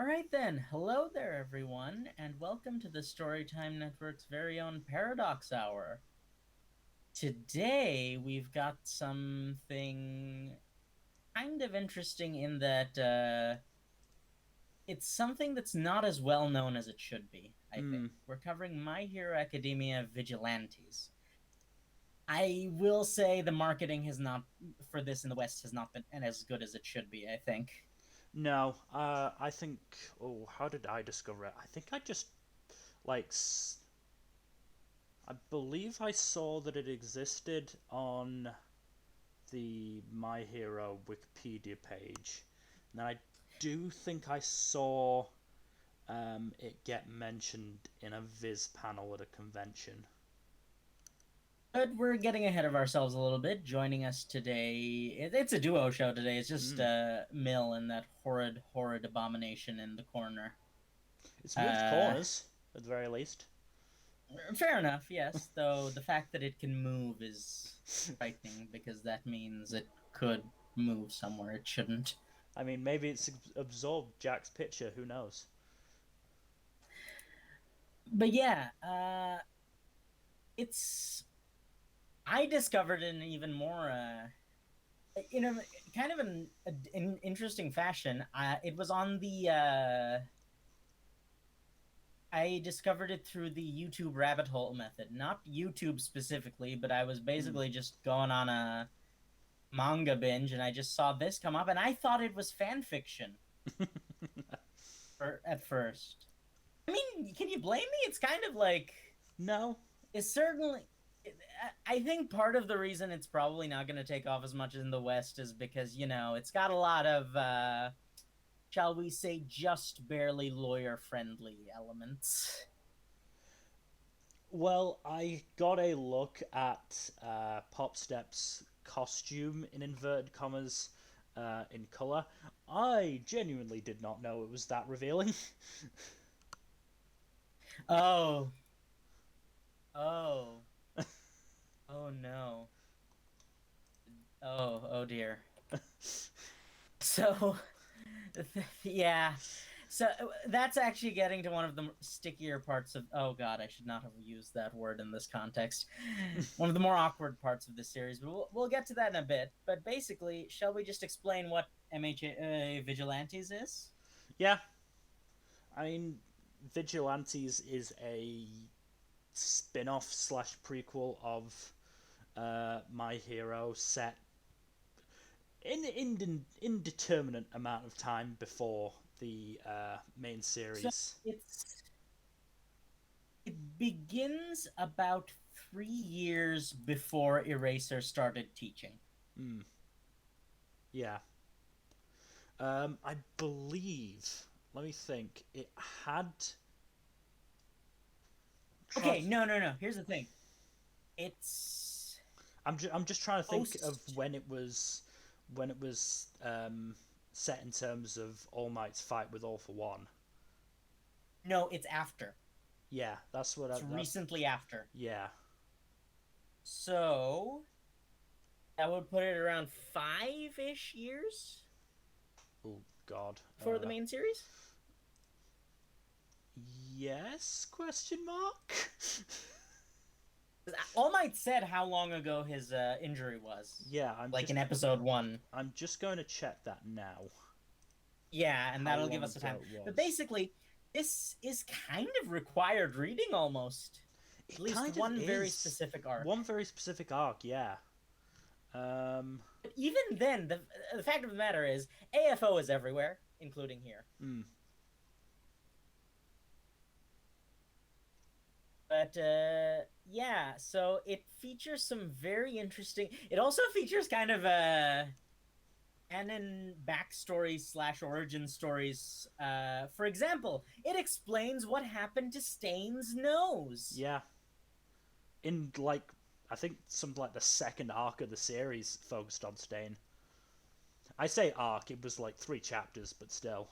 All right then. Hello there, everyone, and welcome to the Storytime Network's very own Paradox Hour. Today, we've got something kind of interesting in that it's something that's not as well known as it should be, I Hmm. think. We're covering My Hero Academia Vigilantes. I will say the marketing has not, for this in the West, has not been as good as it should be, I think. No, I think. Oh, how did I discover it? I think I just like. I believe I saw that it existed on the My Hero Wikipedia page, and I do think I saw it get mentioned in a Viz panel at a convention. But we're getting ahead of ourselves a little bit. Joining us today, it's a duo show today. It's just Hmm. Mill and that horrid abomination in the corner. It's moved Uh, corners at the very least. Fair enough, yes. Though the fact that it can move is frightening because that means it could move somewhere it shouldn't. I mean, maybe it's absorbed Jack's picture. Who knows? But yeah, it's. I discovered in even more, in a kind of an interesting fashion. It was on the I discovered it through the YouTube rabbit hole method. Not YouTube specifically, but I was Hmm. basically just going on a manga binge and I just saw this come up and I thought it was fan fiction at first. I mean, can you blame me? It's kind of like No. it's certainly I think part of the reason it's probably not going to take off as much in the West is because, it's got a lot of shall we say just barely lawyer friendly elements. Well, I got a look at Pop Step's costume in inverted commas in color. I genuinely did not know it was that revealing. Oh, oh. Oh no. Oh dear. So, yeah. So that's actually getting to one of the stickier parts of. Oh God, I should not have used that word in this context. One of the more awkward parts of this series, but we'll get to that in a bit. But basically, shall we just explain what MHA Vigilantes is? Yeah, I mean, Vigilantes is a spin-off slash prequel of My Hero set in indeterminate amount of time before the main So series. it begins about 3 years before Eraser started teaching. Yeah, I believe. Let me think. It had. Trying Okay, to, no. Here's the thing. It's I'm just trying to think of post. when it was set in terms of All Might's fight with All for One. No, it's after. Yeah, that's what I. It's That's recently after. yeah. So that would put it around 5-ish years Oh God. for the main series. Yes? Question mark. All Might said how long ago his injury was, Yeah, like in episode one. I'm just going to check that now. Yeah, and How that'll give long us the ago time. it But was? basically, this is kind of required reading almost. At It least kind of one very is. specific One arc. very specific arc, yeah. Um, But even then, the fact of the matter is, AFO is everywhere, including here. But yeah, so it features some very interesting. It also features kind of canon backstories slash origin stories. For example, it explains what happened to Stain's nose. yeah. In like, I think something like the second arc of the series focused on Stain. I say arc, it was like 3 chapters, but still.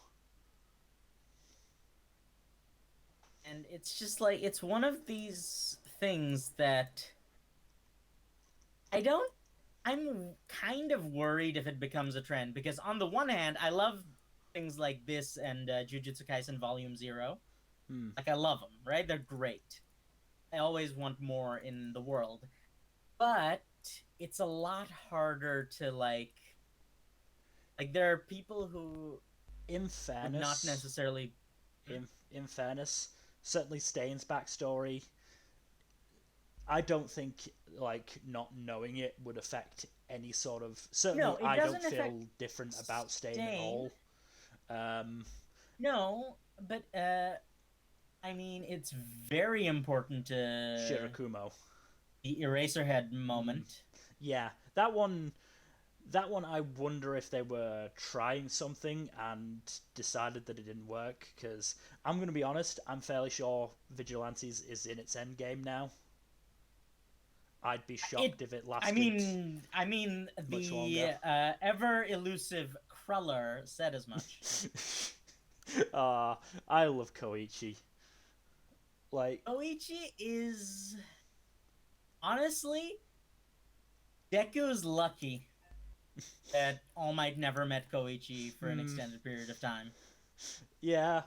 And it's just like it's one of these things that I don't I'm kind of worried if it becomes a trend because on the one hand, I love things like this and Jujutsu Kaisen Volume Zero. Hmm. Like I love them, right? They're great. I always want more in the world, but it's a lot harder to like there are people who In would not fairness, necessarily. in fairness, certainly Stain's backstory, I don't think like not knowing it would affect any sort of. No, Certainly, it I don't doesn't affect feel different about Stain at Stain. all. Um, No, but I mean, it's very important to Shirakumo. the Eraserhead Mm, moment. yeah, that one. That one, I wonder if they were trying something and decided that it didn't work. Because I'm going to be honest, I'm fairly sure Vigilantes is in its end game now. I'd be It, shocked if it lasted I mean, much longer. the ever elusive Cruller said as much. Ah, I love Koichi. Like, Oichi is honestly Deku's lucky that All Might never met Koichi for an hmm, extended period of time. yeah,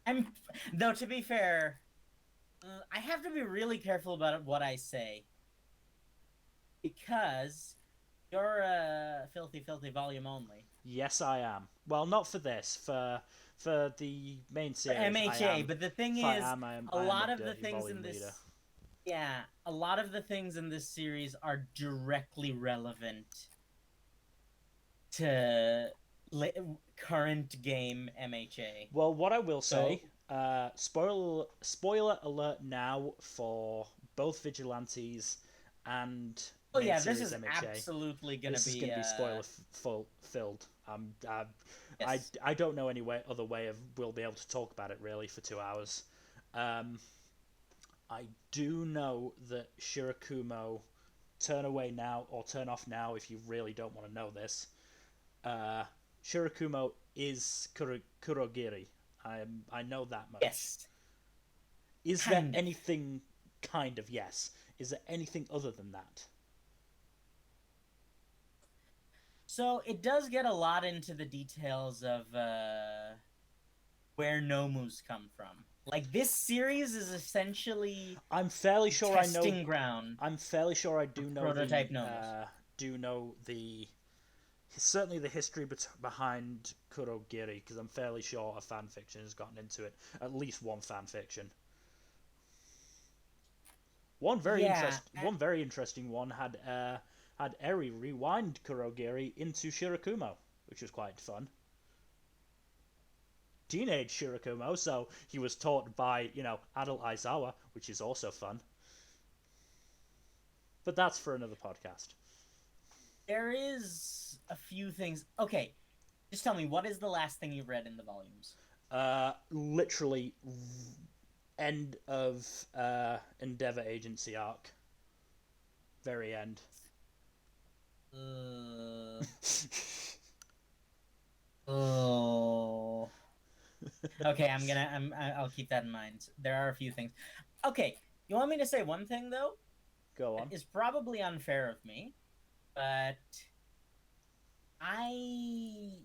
I'm though to be fair, I have to be really careful about what I say because you're a filthy, filthy volume only yes, I am. Well, not for this. For the main for series, I MHA. am. But the thing If I is, am, I am. a I am a lot of the dirty things in volume leader. this, yeah, a lot of the things in this series are directly relevant to current game MHA. Well, what I will So, say, spoiler alert now for both Vigilantes and oh main yeah, this series is MHA. absolutely gonna This is going be to be spoiler filled. yes. I don't know any other way of we'll be able to talk about it really for 2 hours. Um, I do know that Shirakumo, turn away now or turn off now if you really don't want to know this. Uh, Shirakumo is Kurogiri. I know that much. Yes, Is there kind of. anything kind of yes? Is there anything other than that? So it does get a lot into the details of where Nomus come from. Like this series is essentially I'm fairly the sure I know. testing ground I'm fairly sure I for do know prototype Nomus. the certainly the history behind Kurogiri because I'm fairly sure a fan fiction has gotten into it. At least one fan fiction. Yeah, One very interesting one had Eri rewind Kurogiri into Shirakumo, which was quite fun. Teenage Shirakumo, so he was taught by adult Aizawa, which is also fun. But that's for another podcast. there is a few things. Okay, just tell me what is the last thing you read in the volumes? Literally end of Endeavor Agency arc. Very end. Uh, oh. Okay, I'll keep that in mind. There are a few things. Okay, you want me to say one thing though? Go It on. is probably unfair of me, but I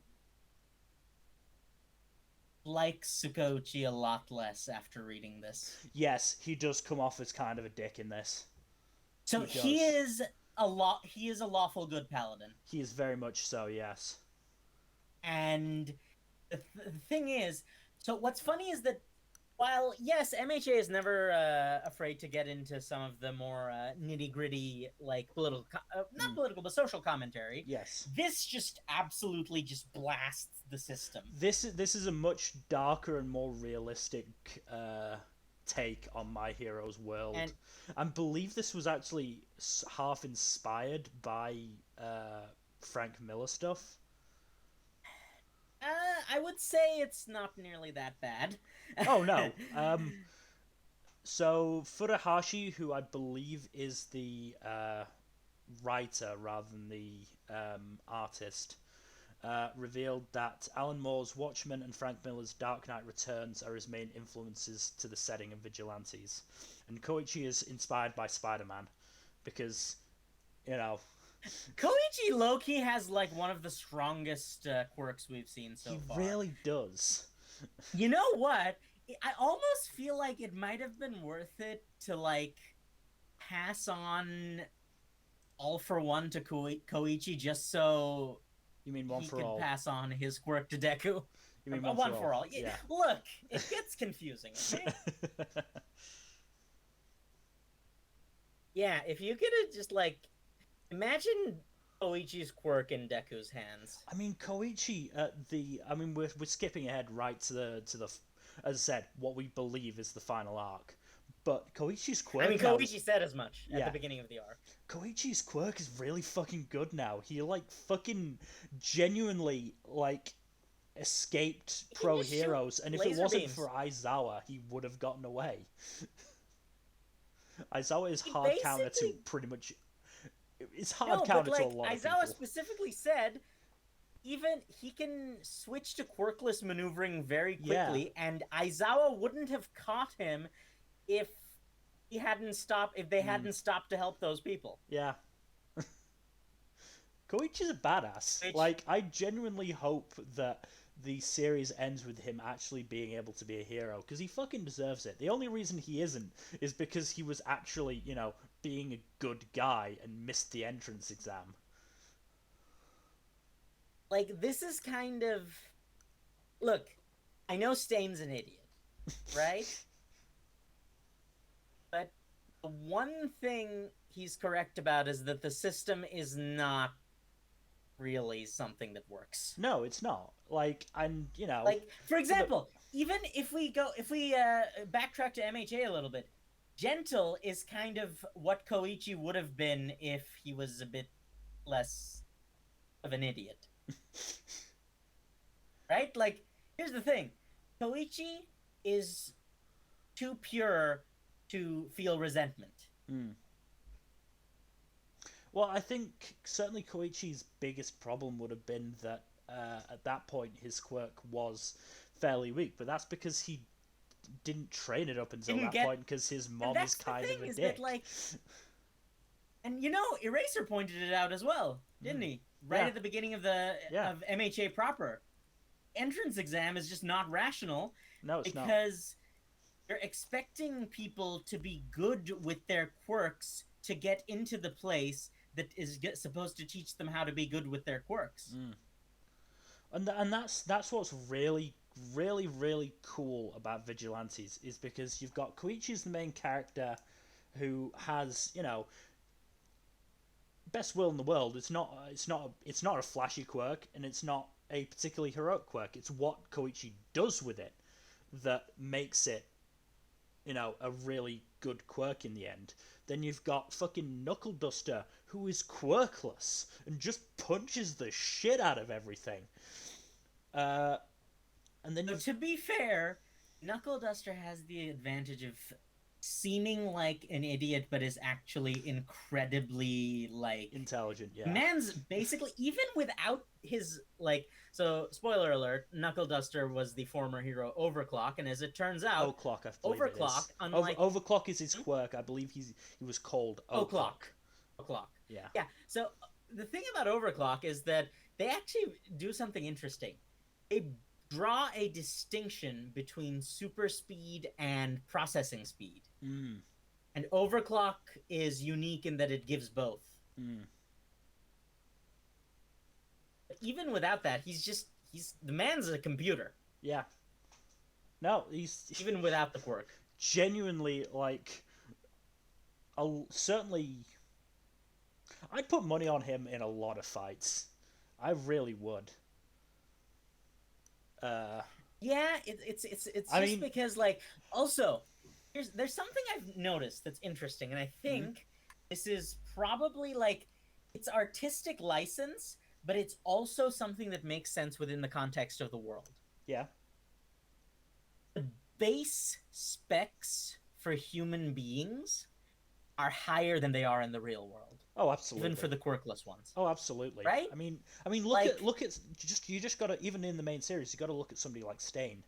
like Tsukuchi a lot less after reading this. Yes, he does come off as kind of a dick in this. So He does. he is a lawful good paladin. He is very much so, yes. And the thing is, so what's funny is that while yes, MHA is never afraid to get into some of the more nitty gritty, like political, not Mm, political, but social commentary, yes. this just absolutely just blasts the system. This is a much darker and more realistic take on My Hero's world. And I believe this was actually half inspired by Frank Miller stuff. I would say it's not nearly that bad. Oh no. So Furuhashi, who I believe is the writer rather than the artist, revealed that Alan Moore's Watchmen and Frank Miller's Dark Knight Returns are his main influences to the setting of Vigilantes. And Koichi is inspired by Spider-Man because, you know, Koichi low-key has like one of the strongest quirks we've seen He so far. really does. You know what? I almost feel like it might have been worth it to like pass on all for one to Koichi just so You mean one he for could all? pass on his quirk to Deku. You mean one for One all? for all. Yeah. Look, it gets confusing, okay? Yeah, if you could have just like imagine Koichi's quirk in Deku's hands. I mean, Koichi at the. I mean, we're skipping ahead right to the. As I said, what we believe is the final arc. But Koichi's I mean, quirk now is. Koichi said as much at the Yeah. beginning of the arc. Koichi's quirk is really fucking good now. He, like, fucking genuinely, like, escaped He can pro just shoot heroes. And if it laser wasn't beams. for Aizawa, he would have gotten away. Aizawa is He hard counter to basically pretty much. It's hard no, but counter to a like lot of Aizawa people. specifically said, even he can switch to quirkless maneuvering very Yeah. quickly, and Aizawa wouldn't have caught him if he hadn't stopped. If they Mm, hadn't stopped to help those people. yeah. Koichi's a badass. Which Like, I genuinely hope that the series ends with him actually being able to be a hero, because he fucking deserves it. The only reason he isn't is because he was actually, being a good guy and missed the entrance exam. like this is kind of look. I know Stain's an idiot, right? But the one thing he's correct about is that the system is not really something that works. No, it's not. Like, and, Like, for for the. example, even if we backtrack to MHA a little bit, Gentle is kind of what Koichi would have been if he was a bit less of an idiot, right? Like, here's the thing: Koichi is too pure to feel resentment. Hmm. Well, I think certainly Koichi's biggest problem would have been that at that point his quirk was fairly weak, but that's because he didn't train it up until Didn't that get, point because his and mom is that's the kind of thing a is that dick. like, and Eraser pointed it out as well, didn't Mm. he? Right Yeah, at the beginning of the yeah. of MHA proper, entrance exam is just not rational No, it's not. because you're expecting people to be good with their quirks to get into the place that is supposed to teach them how to be good with their quirks. Mm. And that's what's really really really cool about Vigilantes is because you've got Koichi's the main character who has best will in the world. It's not a flashy quirk, and it's not a particularly heroic quirk. It's what Koichi does with it that makes it a really good quirk in the end. Then you've got fucking Knuckle Duster, who is quirkless and just punches the shit out of everything. Uh, and then So you've to be fair, Knuckle Duster has the advantage of seeming like an idiot, but is actually incredibly like intelligent, yeah. man's basically even without his like. So spoiler alert: Knuckle Duster was the former hero Overclock, and as it turns out, O'clock, I believe it Overclock, is. unlike Overclock is his quirk. I believe he was called O'clock, O'clock. O'clock, Yeah. yeah. So the thing about Overclock is that they actually do something interesting. They draw a distinction between super speed and processing speed. Mm, And Overclock is unique in that it gives both. mm. But even without that, he's the man's a computer. Yeah. No, he's Even without the quirk. genuinely like. Certainly, I'd put money on him in a lot of fights. I really would. Uh, Yeah, it's I just mean, because like also there's something I've noticed that's interesting, and I mm, think this is probably like it's artistic license, but it's also something that makes sense within the context of the world. yeah. The base specs for human beings are higher than they are in the real world, Oh, even for absolutely. the quirkless ones, Oh, absolutely. right? I mean, Like, look at you just gotta even in the main series, you gotta look at somebody like Stain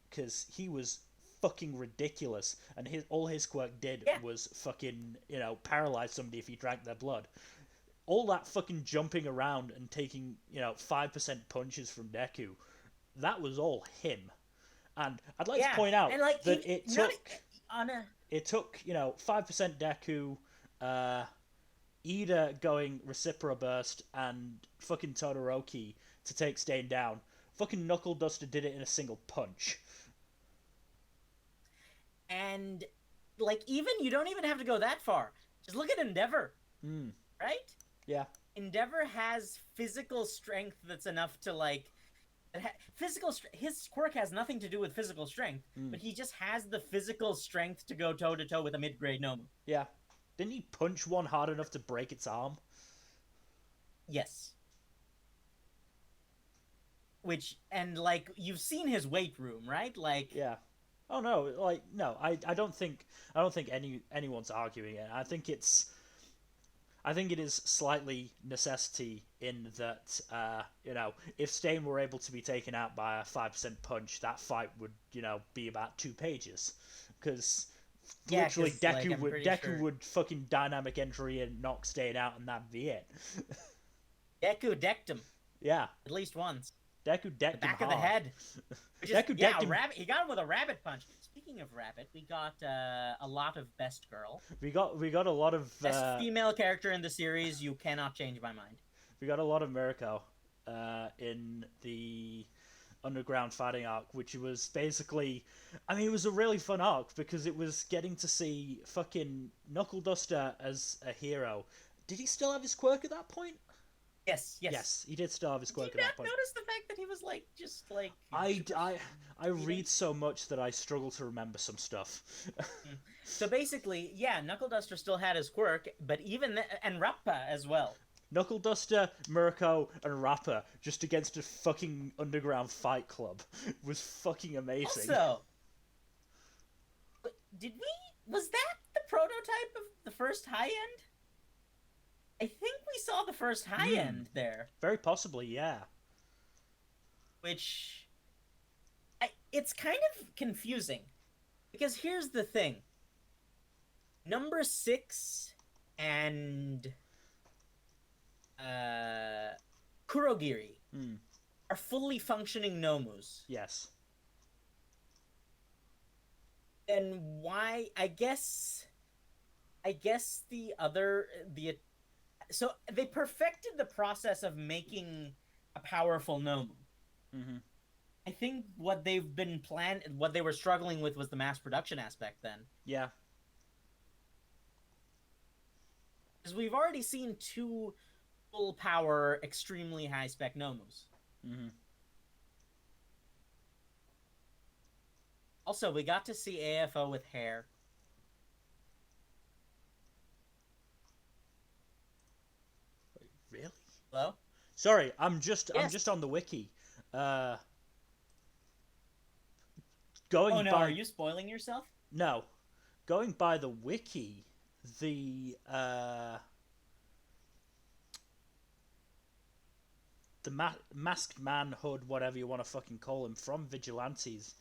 because he was fucking ridiculous, and his all his quirk did yeah, was fucking paralyze somebody if he drank their blood. all that fucking jumping around and taking 5% punches from Deku, that was all him. And I'd like to Yeah, point out and like that even not on a 5% Deku, uh, Ida going Recipro Burst, and fucking Todoroki to take Stain down. Fucking Knuckle Duster did it in a single punch. and like even you don't even have to go that far. Just look at Endeavor, Hmm. right? Yeah. Endeavor has physical strength that's enough to like physical. His quirk has nothing to do with physical strength, Hmm. but he just has the physical strength to go toe to toe with a mid-grade Nomu. Yeah. Didn't he punch one hard enough to break its arm? Yes. Which and like you've seen his weight room, right? Like Yeah. Oh no, like no, I don't think anyone's arguing it. I think it is slightly necessity in that if Stain were able to be taken out by a 5% punch, that fight would be about 2 pages, because yeah, literally because like I'm pretty Deku sure would fucking dynamic entry and knock Stain out, and that'd be it. Deku decked him Yeah, at least once. Deku The decked him back of the hard. head. Which is Deku yeah, decked a him. rabbit. He got him with a rabbit punch. Speaking of rabbit, we got a lot of best girl. We got a lot of Best female character in the series. You cannot change my mind. we got a lot of Mirko in the underground fighting arc, which was basically, I mean, it was a really fun arc because it was getting to see fucking Knuckle Duster as a hero. Did he still have his quirk at that point? Yes, yes. Yes, he did still have his Did quirk you at that not point. notice the fact that he was like just like I read so much that I struggle to remember some stuff. So basically, yeah, Knuckle Duster still had his quirk, but even and Rappa as well. Knuckle Duster, Mirko, and Rappa just against a fucking underground fight club was fucking amazing. Also, did we was that the prototype of the first high end? I think we saw the first high end there, Very possibly, yeah. which it's kind of confusing because here's the thing. Number 6 and Kurogiri are fully functioning Nomus. Yes. Then why? I guess the so they perfected the process of making a powerful Nomu. Mm-hmm. I think what what they were struggling with was the mass production aspect then. Yeah. Because we've already seen 2 full power, extremely high spec Nomus. Mm-hmm. Also, we got to see AFO with hair. Wait, really? Hello? Sorry, I'm just Yes. on the wiki. Uh, Oh going no, by are you spoiling yourself? no, going by the wiki, the masked man hood, whatever you want to fucking call him, from Vigilantes,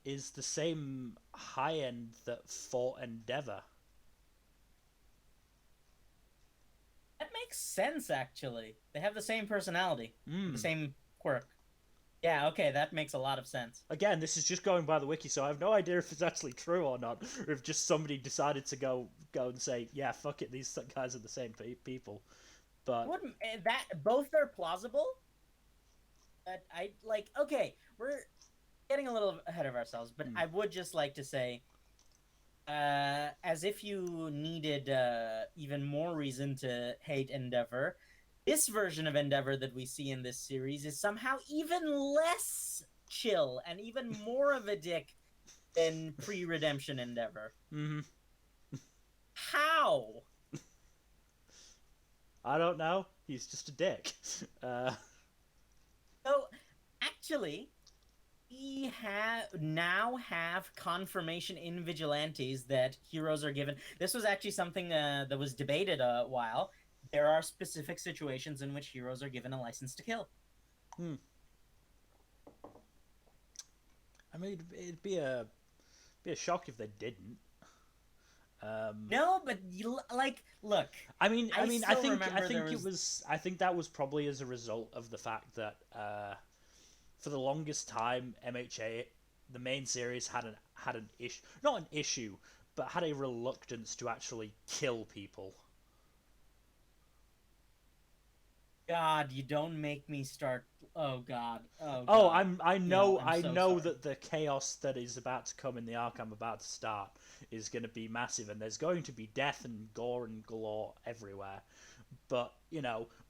is the same high end that fought Endeavor. That makes sense, actually. They have the same personality, the Mm. same quirk. Yeah, okay, that makes a lot of sense. Again, this is just going by the wiki, so I have no idea if it's actually true or not, or if just somebody decided to go and say, yeah, fuck it, these guys are the same people. But That both are plausible. But I like okay, we're getting a little ahead of ourselves, but I would just like to say, as if you needed even more reason to hate Endeavor, this version of Endeavor that we see in this series is somehow even less chill and even more of a dick than pre-redemption Endeavor. mm-hmm. How? I don't know. He's just a dick. So, actually, we now have confirmation in Vigilantes that heroes are given. This was actually something that was debated a while. There are specific situations in which heroes are given a license to kill. I mean, it'd be a shock if they didn't. No, but like, look, I I still think remember there was. I think that was probably as a result of the fact that for the longest time, MHA, the main series had an issue, not an issue, but had a reluctance to actually kill people. God, you don't make me start. Oh God, oh Oh, God. No, I'm I so know sorry. that the chaos that is about to come in the arc I'm about to start is going to be massive, and there's going to be death and gore and galore everywhere. But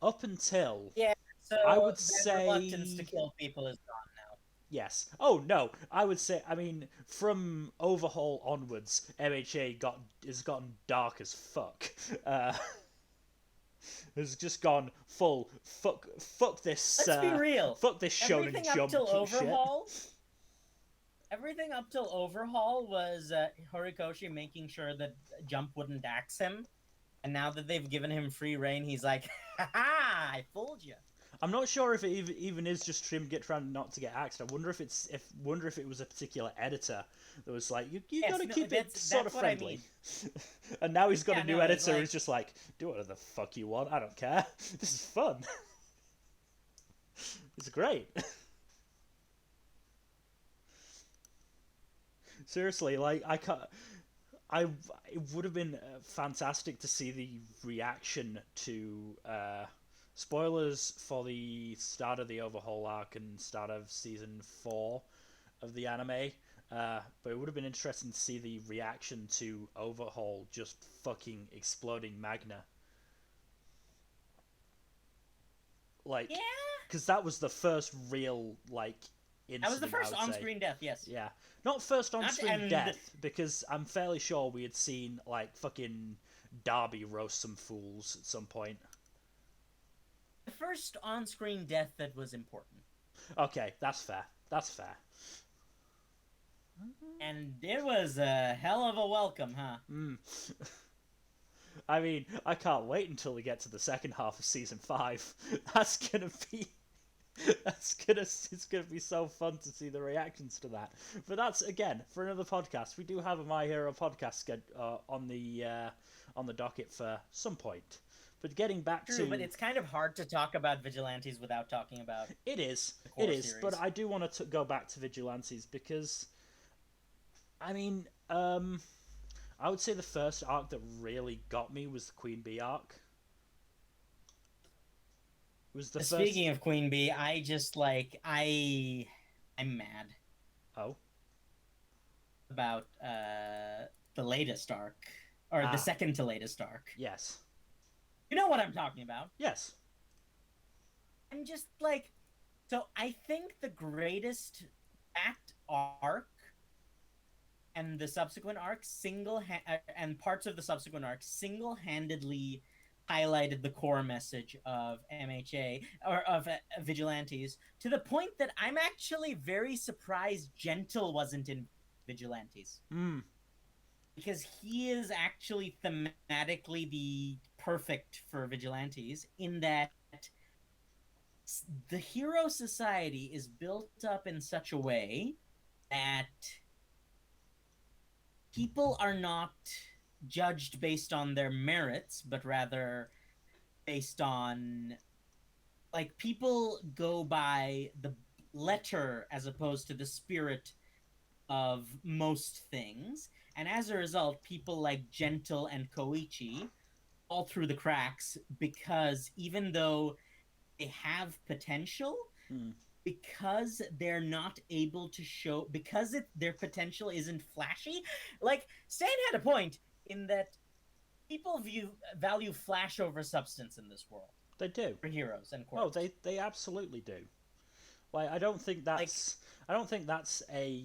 up until Yeah, so I would that reluctance to say kill people is gone now. yes. Oh no, I would say. I mean, from Overhaul onwards, MHA has gotten dark as fuck. Uh, has just gone full Let's be real. fuck this Shonen Everything up Jump till shit. Overhaul, everything up till Overhaul was Horikoshi making sure that Jump wouldn't axe him. And now that they've given him free reign, he's like, "Ha ha! I fooled you." I'm not sure if it even is just trim get trying not to get axed. I wonder if it was a particular editor that was like you got Yes, to no, keep it sort of that's what I friendly. mean. And now he's got a Yeah, new no, it's editor like who's just like do whatever the fuck you want. I don't care. This is fun. It's great. Seriously, like I can't. I it would have been fantastic to see the reaction to spoilers for the start of the Overhaul arc and start of season 4 of the anime. But it would have been interesting to see the reaction to Overhaul just fucking exploding Magna. yeah, Like, because that was the first real like that was the incident, I first would say. on-screen death. Yes, Yeah, not first on not screen and death because I'm fairly sure we had seen like fucking Darby roast some fools at some point. the first on-screen death that was important. Okay, that's fair. That's fair. And it was a hell of a welcome, huh? Mm. I mean, I can't wait until we get to the second half of season 5. That's gonna be it's gonna be so fun to see the reactions to that. But that's again for another podcast. We do have a My Hero podcast on the docket for some point. But getting back True, but to it's kind of hard to talk about Vigilantes without talking about the it core is. But series. I do want to go back to Vigilantes because I mean, I would say the first arc that really got me was the Queen Bee arc. It was the first. Speaking of Queen Bee, I just like I'm mad Oh, about the latest arc or the ah, second to latest arc. yes, You know what I'm talking about. yes. I'm just like, so I think the greatest act arc and the subsequent arc and parts of the subsequent arc single-handedly highlighted the core message of MHA or of Vigilantes to the point that I'm actually very surprised Gentle wasn't in Vigilantes Hmm. because he is actually thematically the perfect for Vigilantes in that the hero society is built up in such a way that people are not judged based on their merits, but rather based on like people go by the letter as opposed to the spirit of most things. And as a result, people like Gentle and Koichi fall through the cracks because even though they have potential, Hmm. because they're not able to show because their potential isn't flashy. Like Stan had a point in that people value flash over substance in this world They do. for heroes and Oh, quirks. they absolutely do. Like Like I don't think that's a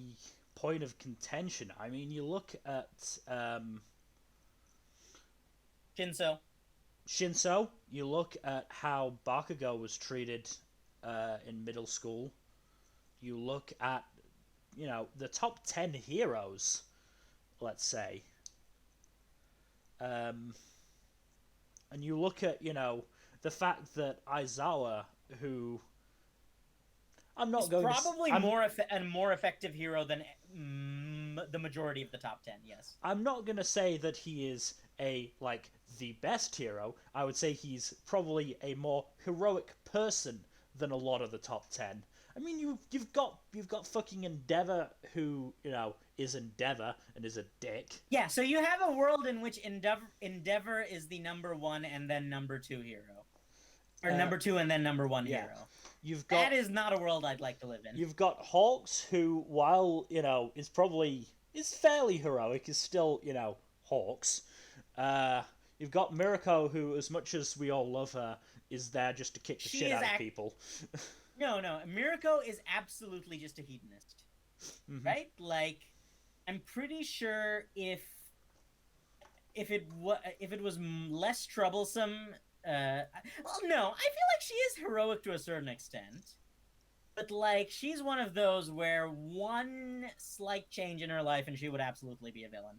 point of contention. I mean, you look at Shinso. Shinso. You look at how Bakugo was treated in middle school. You look at the top 10 heroes. Let's say, um, and you look at the fact that Aizawa, who I'm He's not going to probably I'm a more effective hero than the majority of the top 10. Yes. I'm not gonna say that he is the best hero. I would say he's probably a more heroic person than a lot of the top 10. I mean, you've got fucking Endeavor, who is Endeavor and is a dick. Yeah. So you have a world in which Endeavor is the number one and then number two hero, or number two and then number one yeah. hero. You've got That is not a world I'd like to live in. You've got Hawks, who, while is fairly heroic, is still Hawks. You've got Mirako, who, as much as we all love her, is there just to kick the shit out of people. No, Mirako is absolutely just a hedonist, right? Like, I'm pretty sure if it was less troublesome. Well, no, I feel like she is heroic to a certain extent, but like she's one of those where one slight change in her life and she would absolutely be a villain.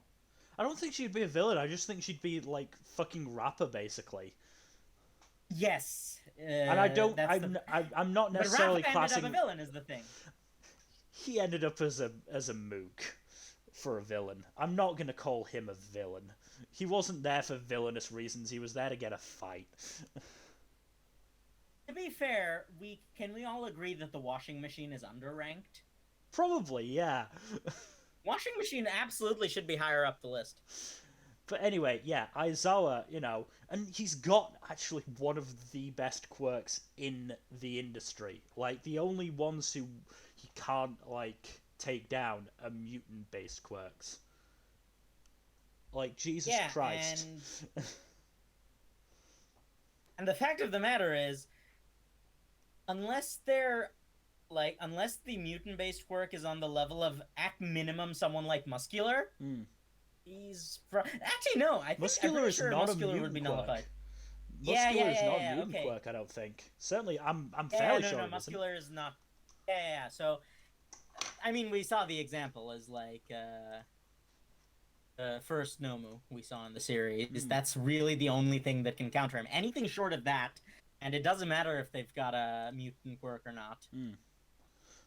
I don't think she'd be a villain. I just think she'd be like fucking Rapper, basically. Yes, and I'm not necessarily classing. Ended up a villain is the thing. He ended up as a mook for a villain. I'm not gonna call him a villain. He wasn't there for villainous reasons. He was there to get a fight. To be fair, can we all agree that the washing machine is underranked? Probably, yeah. Washing machine absolutely should be higher up the list. But anyway, yeah, Aizawa, and he's got actually one of the best quirks in the industry. Like, the only ones who he can't, take down are mutant-based quirks. Like, Jesus Christ. And the fact of the matter is, unless the mutant-based quirk is on the level of, at minimum, someone like Muscular, actually, no, I think Muscular is sure not Muscular a mutant would be nullified. Quirk. Muscular is not a mutant quirk, I don't think. Certainly, I'm fairly sure it Muscular is not. Yeah. So, I mean, we saw the example as first Nomu we saw in the series. That's really the only thing that can counter him. Anything short of that, and it doesn't matter if they've got a mutant quirk or not.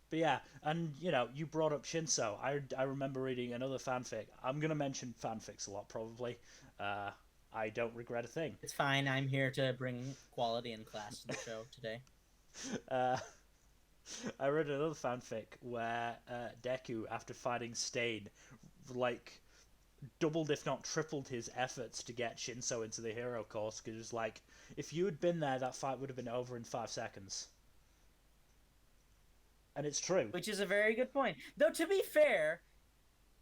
But yeah, and you brought up Shinso. I remember reading another fanfic. I'm gonna mention fanfics a lot, probably. I don't regret a thing. It's fine. I'm here to bring quality and class to the show today. I read another fanfic where Deku, after fighting Stain, doubled if not tripled his efforts to get Shinso into the hero course, because it was like, if you had been there, that fight would have been over in 5 seconds. And it's true. Which is a very good point. Though, to be fair,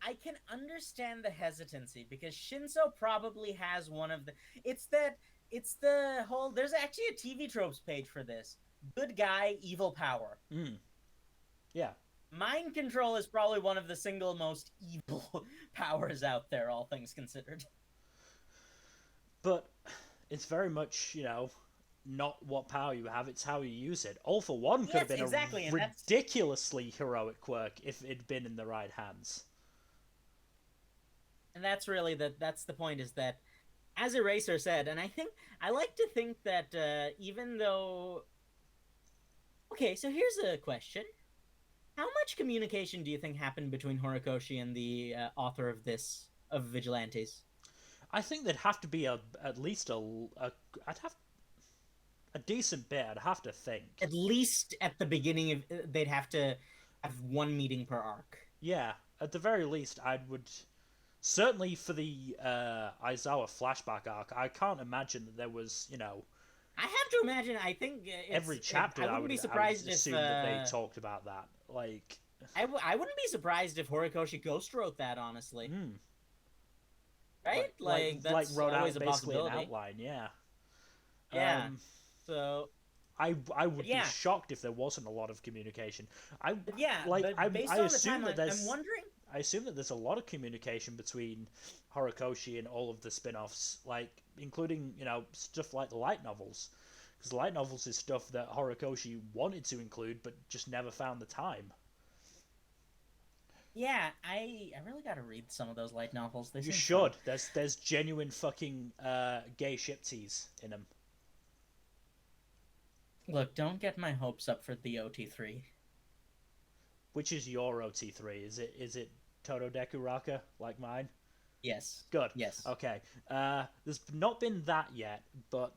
I can understand the hesitancy, because Shinso probably has one of the... It's the whole... There's actually a TV tropes page for this. Good guy, evil power. Yeah. Mind control is probably one of the single most evil powers out there, all things considered. But it's very much, not what power you have, it's how you use it. All for One could have been a ridiculously heroic quirk if it'd been in the right hands. And that's really that's the point, is that, as Eraser said, and I like to think that even though... Okay, so here's a question. How much communication do you think happened between Horikoshi and the author of Vigilantes? I think there'd have to be a decent bit, I'd have to think. At least at the beginning they'd have to have one meeting per arc. Yeah, at the very least, certainly for the Aizawa flashback arc, I can't imagine that there was, I have to imagine. I think every chapter. I wouldn't be surprised if that they talked about that. I wouldn't be surprised if Horikoshi ghost wrote that. Honestly, right? That's wrote always out a basically possibility. An outline. Yeah. Yeah. So I would be shocked if there wasn't a lot of communication. I assume that there's. I'm wondering. I assume that there's a lot of communication between Horikoshi and all of the spin-offs, including, stuff like the light novels. Because the light novels is stuff that Horikoshi wanted to include, but just never found the time. Yeah, I really gotta read some of those light novels. You should. Fun. There's genuine fucking gay ship tease in them. Look, don't get my hopes up for the OT3. Which is your OT3? Is it Totodeku Raka like mine? Yes. Good. Yes. Okay. There's not been that yet, but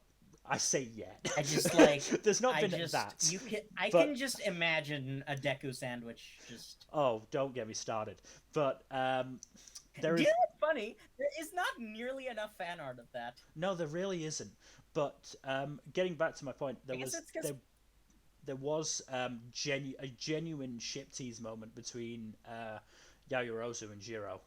I say yet. I just like There's not I been just that, I but can just imagine a Deku sandwich just. oh, don't get me started. But there Do you is know what's funny? There is not nearly enough fan art of that. no, there really isn't. But getting back to my point, I guess it's because there was a genuine ship tease moment between Yayorozu and Jiro.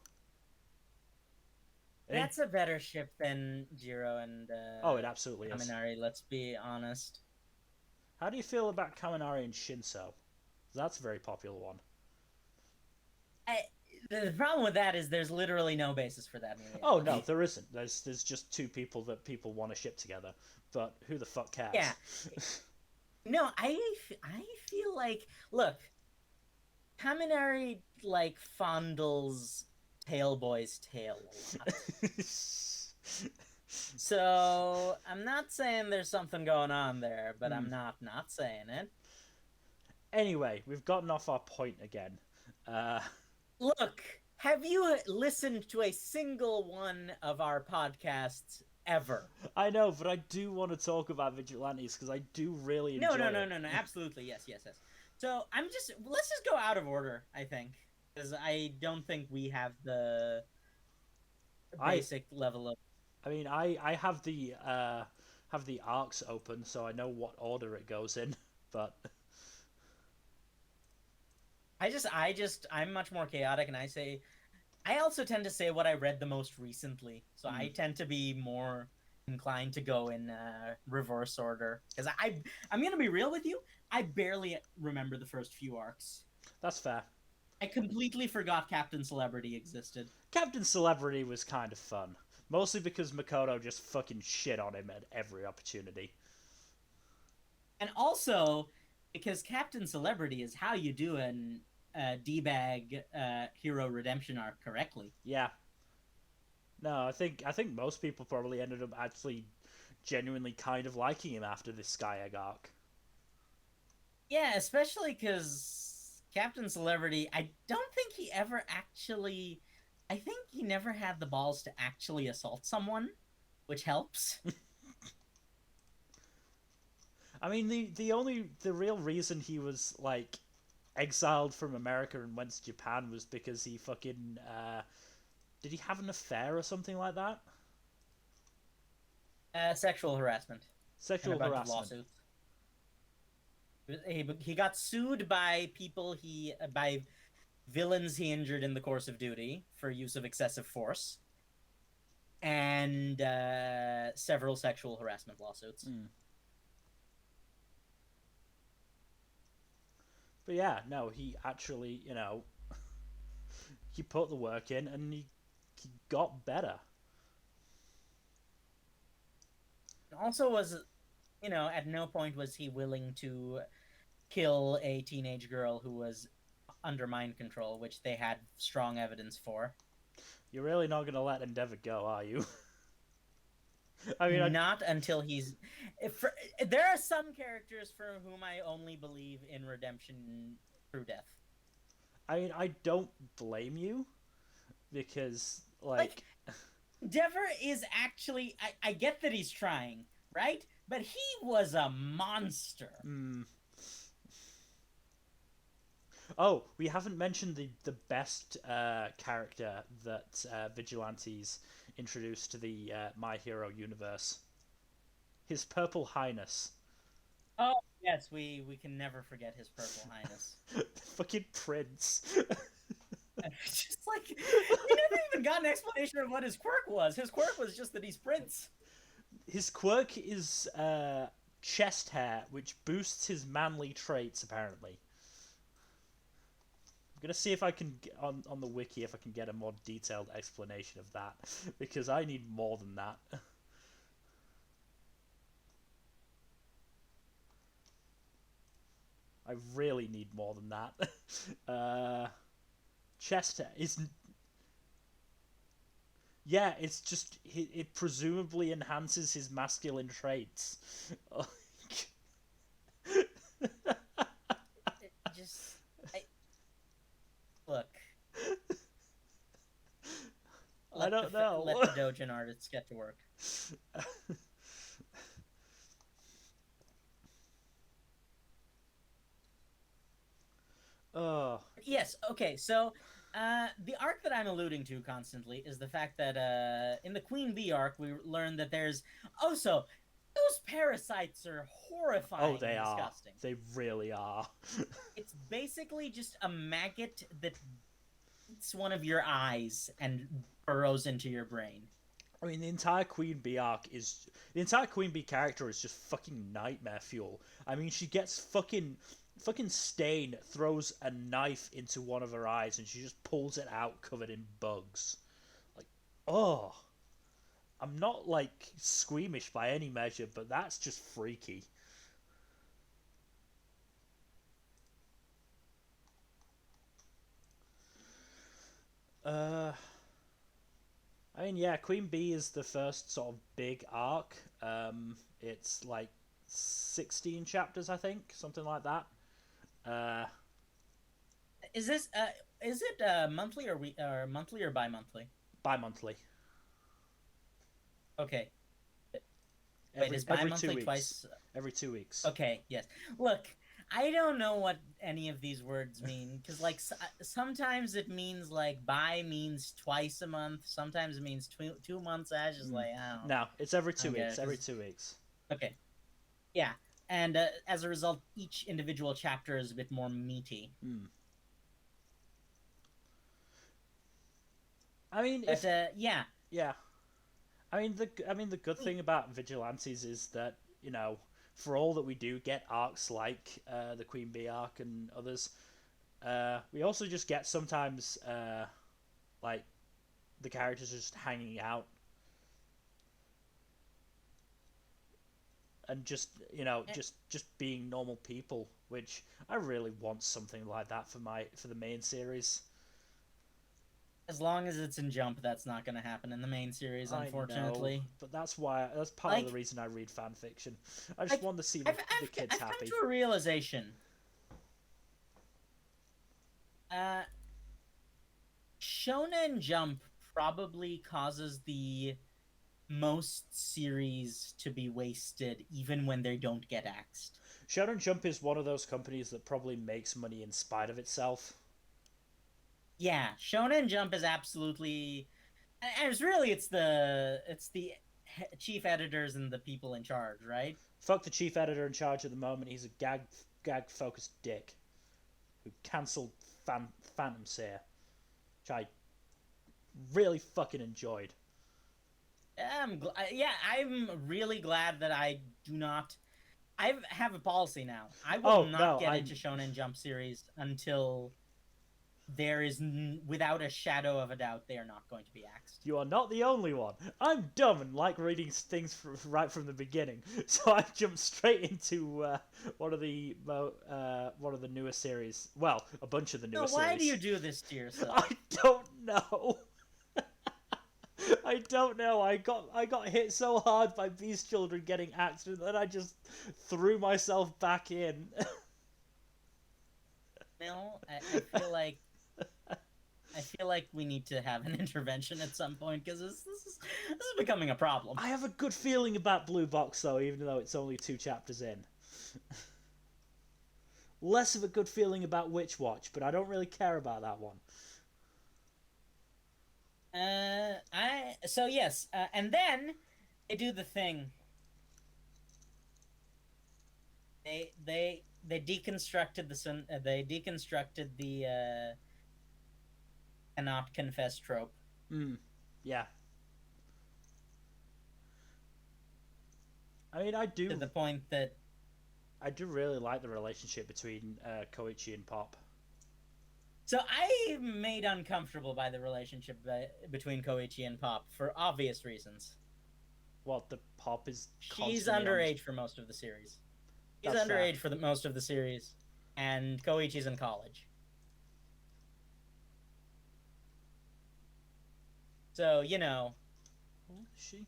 And that's a better ship than Jiro and oh, it absolutely is. Kaminari. Let's be honest. How do you feel about Kaminari and Shinso? That's a very popular one. I, the problem with that is there's literally no basis for that in Oh no, reality. there isn't. There's just two people that people want to ship together, but who the fuck cares? Yeah. No, I feel like look, Kaminari like fondles Tailboy's tail a lot. So I'm not saying there's something going on there, but I'm not saying it. Anyway, we've gotten off our point again. Uh, Look, have you listened to a single one of our podcasts ever? I know, but I do want to talk about Vigilantes because I do really No, enjoy no, no, it. no, no. Absolutely, yes, yes, yes. So let's just go out of order. I think because I don't think we have the I basic level of. I mean I have the arcs open, so I know what order it goes in. But I'm much more chaotic, and I also tend to say what I read the most recently. So I tend to be more inclined to go in reverse order because I'm gonna be real with you. I barely remember the first few arcs. that's fair. I completely forgot Captain Celebrity existed. Captain Celebrity was kind of fun, mostly because Makoto just fucking shit on him at every opportunity. And also because Captain Celebrity is how you do an D-bag hero redemption arc correctly. Yeah, no, I think most people probably ended up actually genuinely kind of liking him after this Sky Egg arc. Yeah, especially because Captain Celebrity, I don't think he ever actually. I think he never had the balls to actually assault someone, which helps. I mean, the real reason he was like exiled from America and went to Japan was because he fucking did he have an affair or something like that? Sexual harassment and a Sexual bunch of harassment. lawsuits. He got sued by by villains he injured in the course of duty for use of excessive force, and several sexual harassment lawsuits. But yeah, no, he actually, he put the work in and he got better. Also, at no point was he willing to kill a teenage girl who was under mind control, which they had strong evidence for. You're really not gonna let Endeavor go, are you? I mean, Not until he's. There are some characters for whom I only believe in redemption through death. I don't blame you because Like, Dever is actually. I get that he's trying, right? But he was a monster. Oh, we haven't mentioned the best character that Vigilantes introduced to the My Hero universe. His Purple Highness. Oh yes, we can never forget his Purple Highness. Fucking prince. Just like we never even got an explanation of what his quirk was. His quirk was just that he's Prince. His quirk is chest hair, which boosts his manly traits. Apparently, I'm gonna see if I can on the wiki if I can get a more detailed explanation of that because I need more than that. I really need more than that. Chest hair is yeah, it's just it presumably enhances his masculine traits. Just look. don't know. Let the Dojin artists get to work. Oh, Yes. Okay. So, the arc that I'm alluding to constantly is the fact that in the Queen Bee arc, we learn that there's also those parasites are oh, horrifying they and are. disgusting. They really are. It's basically just a maggot that eats one of your eyes and burrows into your brain. I mean, the entire Queen Bee character is just fucking nightmare fuel. I mean, she gets fucking Stain throws a knife into one of her eyes and she just pulls it out covered in bugs. Like, oh, I'm not like squeamish by any measure, but that's just freaky. Uh, I mean, yeah, Queen Bee is the first sort of big arc. It's like 16 chapters, I think, something like that. Uh, Is this is it monthly or monthly or bi-monthly? Bi-monthly, Okay. Wait, is every two bi-monthly weeks, twice? every 2 weeks. Okay, yes. Look, I don't know what any of these words mean because, like, sometimes it means like bi means twice a month. Sometimes it means 2 months. I just Mm. like No, it's every I two don't get weeks. it. Every 'Cause 2 weeks. okay, yeah, and as a result, each individual chapter is a bit more meaty. Mm. I mean, But if yeah, yeah, I mean the good thing about Vigilantes is that for all that we do get arcs like the Queen Bee arc and others, we also just get sometimes like the characters just hanging out and just eh, just being normal people, which I really want something like that for the main series. as long as it's in Jump, that's not going to happen in the main series, I know, unfortunately. but that's part of the Like, reason I read fan fiction. I just like want to see the kids I've come happy. to a realization. Uh, Shonen Jump probably causes the most series to be wasted, even when they don't get axed. Shonen Jump is one of those companies that probably makes money in spite of itself. Yeah, Shonen Jump is absolutely, and it's the chief editors and the people in charge, right? Fuck the chief editor in charge at the moment. He's a gag focused dick who cancelled Phantom Seer, which I really fucking enjoyed. Yeah, I'm really glad that I do not. I have a policy now. I will Oh not no, get into I'm Shonen Jump series until there is, without a shadow of a doubt, they are not going to be axed. You are not the only one. I'm dumb and like reading things right from the beginning, so I jumped straight into one of the newer series. Well, a bunch of the No, newer why do you series. do this to yourself? I don't know. I don't know. I got hit so hard by these children getting axed that I just threw myself back in. Mill, I feel like we need to have an intervention at some point because this is becoming a problem. I have a good feeling about Blue Box though, even though it's only 2 chapters in. Less of a good feeling about Witch Watch, but I don't really care about that one. I so yes, and then they do the thing. They deconstructed they deconstructed the cannot confess trope Hmm. Yeah. I mean, to the point that I do really like the relationship between Koichi and Pop. so I'm made uncomfortable by the relationship between Koichi and Pop for obvious reasons. What the Pop is She's constantly on. underage for most of the series. He's That's fair. underage for most of the series, and Koichi's in college. So What is she?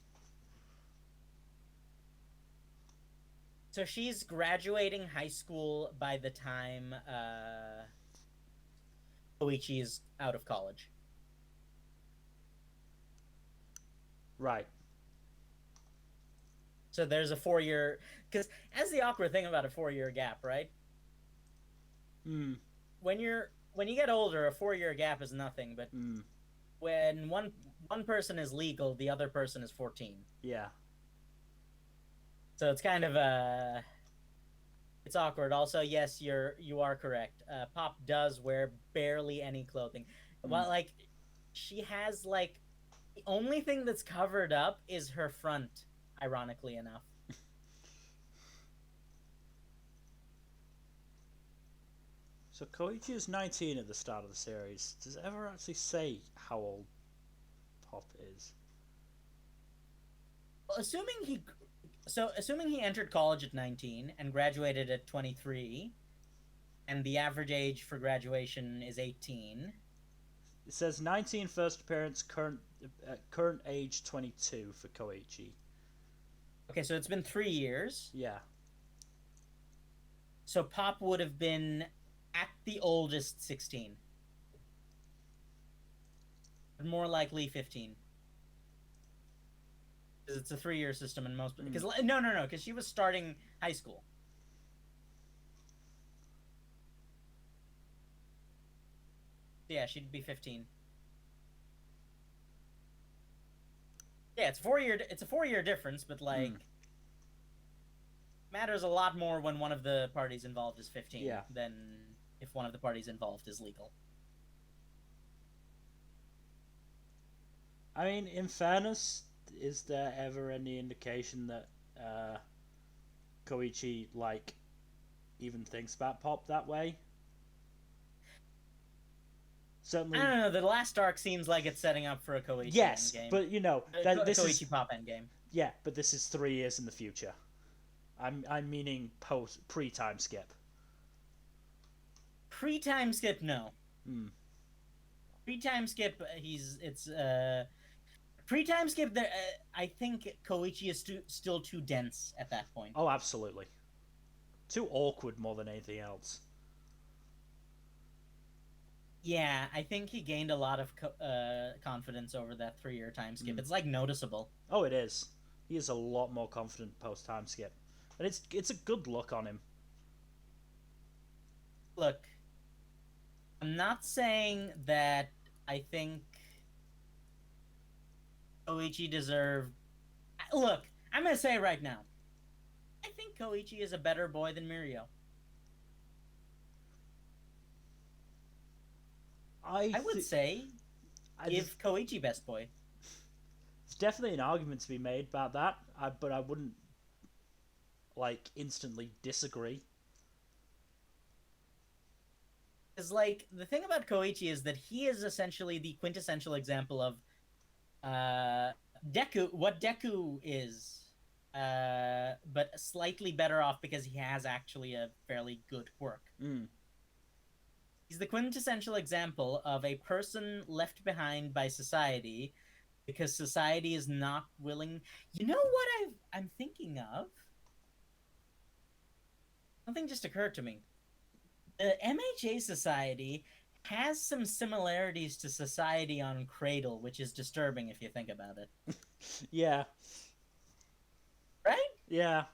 so she's graduating high school by the time Koichi is out of college. Right. So there's a 4 year, because as the awkward thing about a 4 year gap, right? Mm. When you get older, a 4 year gap is nothing, but Mm. when one person is legal, the other person is 14. Yeah. So it's kind of it's awkward. Also, yes, you are correct. Pop does wear barely any clothing. Mm. Well, like she has like the only thing that's covered up is her front, ironically enough. So Koichi is 19 at the start of the series. Does it ever actually say how old Pop is? Assuming he assuming he entered college at 19 and graduated at 23, and the average age for graduation is 18. It says 19 first appearance, current age 22 for Koichi. Okay, so it's been 3 years. Yeah. So Pop would have been at the oldest 16, but more likely 15. Because it's a 3 year system in most. Because no, because she was starting high school. Yeah, she'd be 15. Yeah, it's 4 year. It's a 4 year difference, but like matters a lot more when one of the parties involved is 15 Yeah. than if one of the parties involved is legal. I mean, in fairness, is there ever any indication that Koichi like even thinks about Pop that way? Certainly, I don't know. The last arc seems like it's setting up for a Koichi yes, endgame. but you know that this is Koichi Pop endgame. yeah, but this is 3 years in the future. I'm meaning post pre time skip. Pre time skip, no. Hmm. Pre time skip, he's it's pre time skip. I think Koichi is still too dense at that point. Oh, absolutely. Too awkward more than anything else. Yeah, I think he gained a lot of confidence over that 3 year time skip. It's like noticeable. Oh, it is. He is a lot more confident post time skip, and it's a good look on him. Look, I'm not saying that I think Koichi deserved. Look, I'm gonna say it right now. I think Koichi is a better boy than Mirio. I would say There's, give Koichi best boy. there's definitely an argument to be made about that, but I wouldn't like instantly disagree. Because like the thing about Koichi is that he is essentially the quintessential example of Deku, what Deku is, but slightly better off because he has actually a fairly good quirk. He's the quintessential example of a person left behind by society because society is not willing. You know what I'm thinking of? Something just occurred to me. The MHA society has some similarities to society on Cradle, which is disturbing if you think about it. Yeah. Right? Yeah.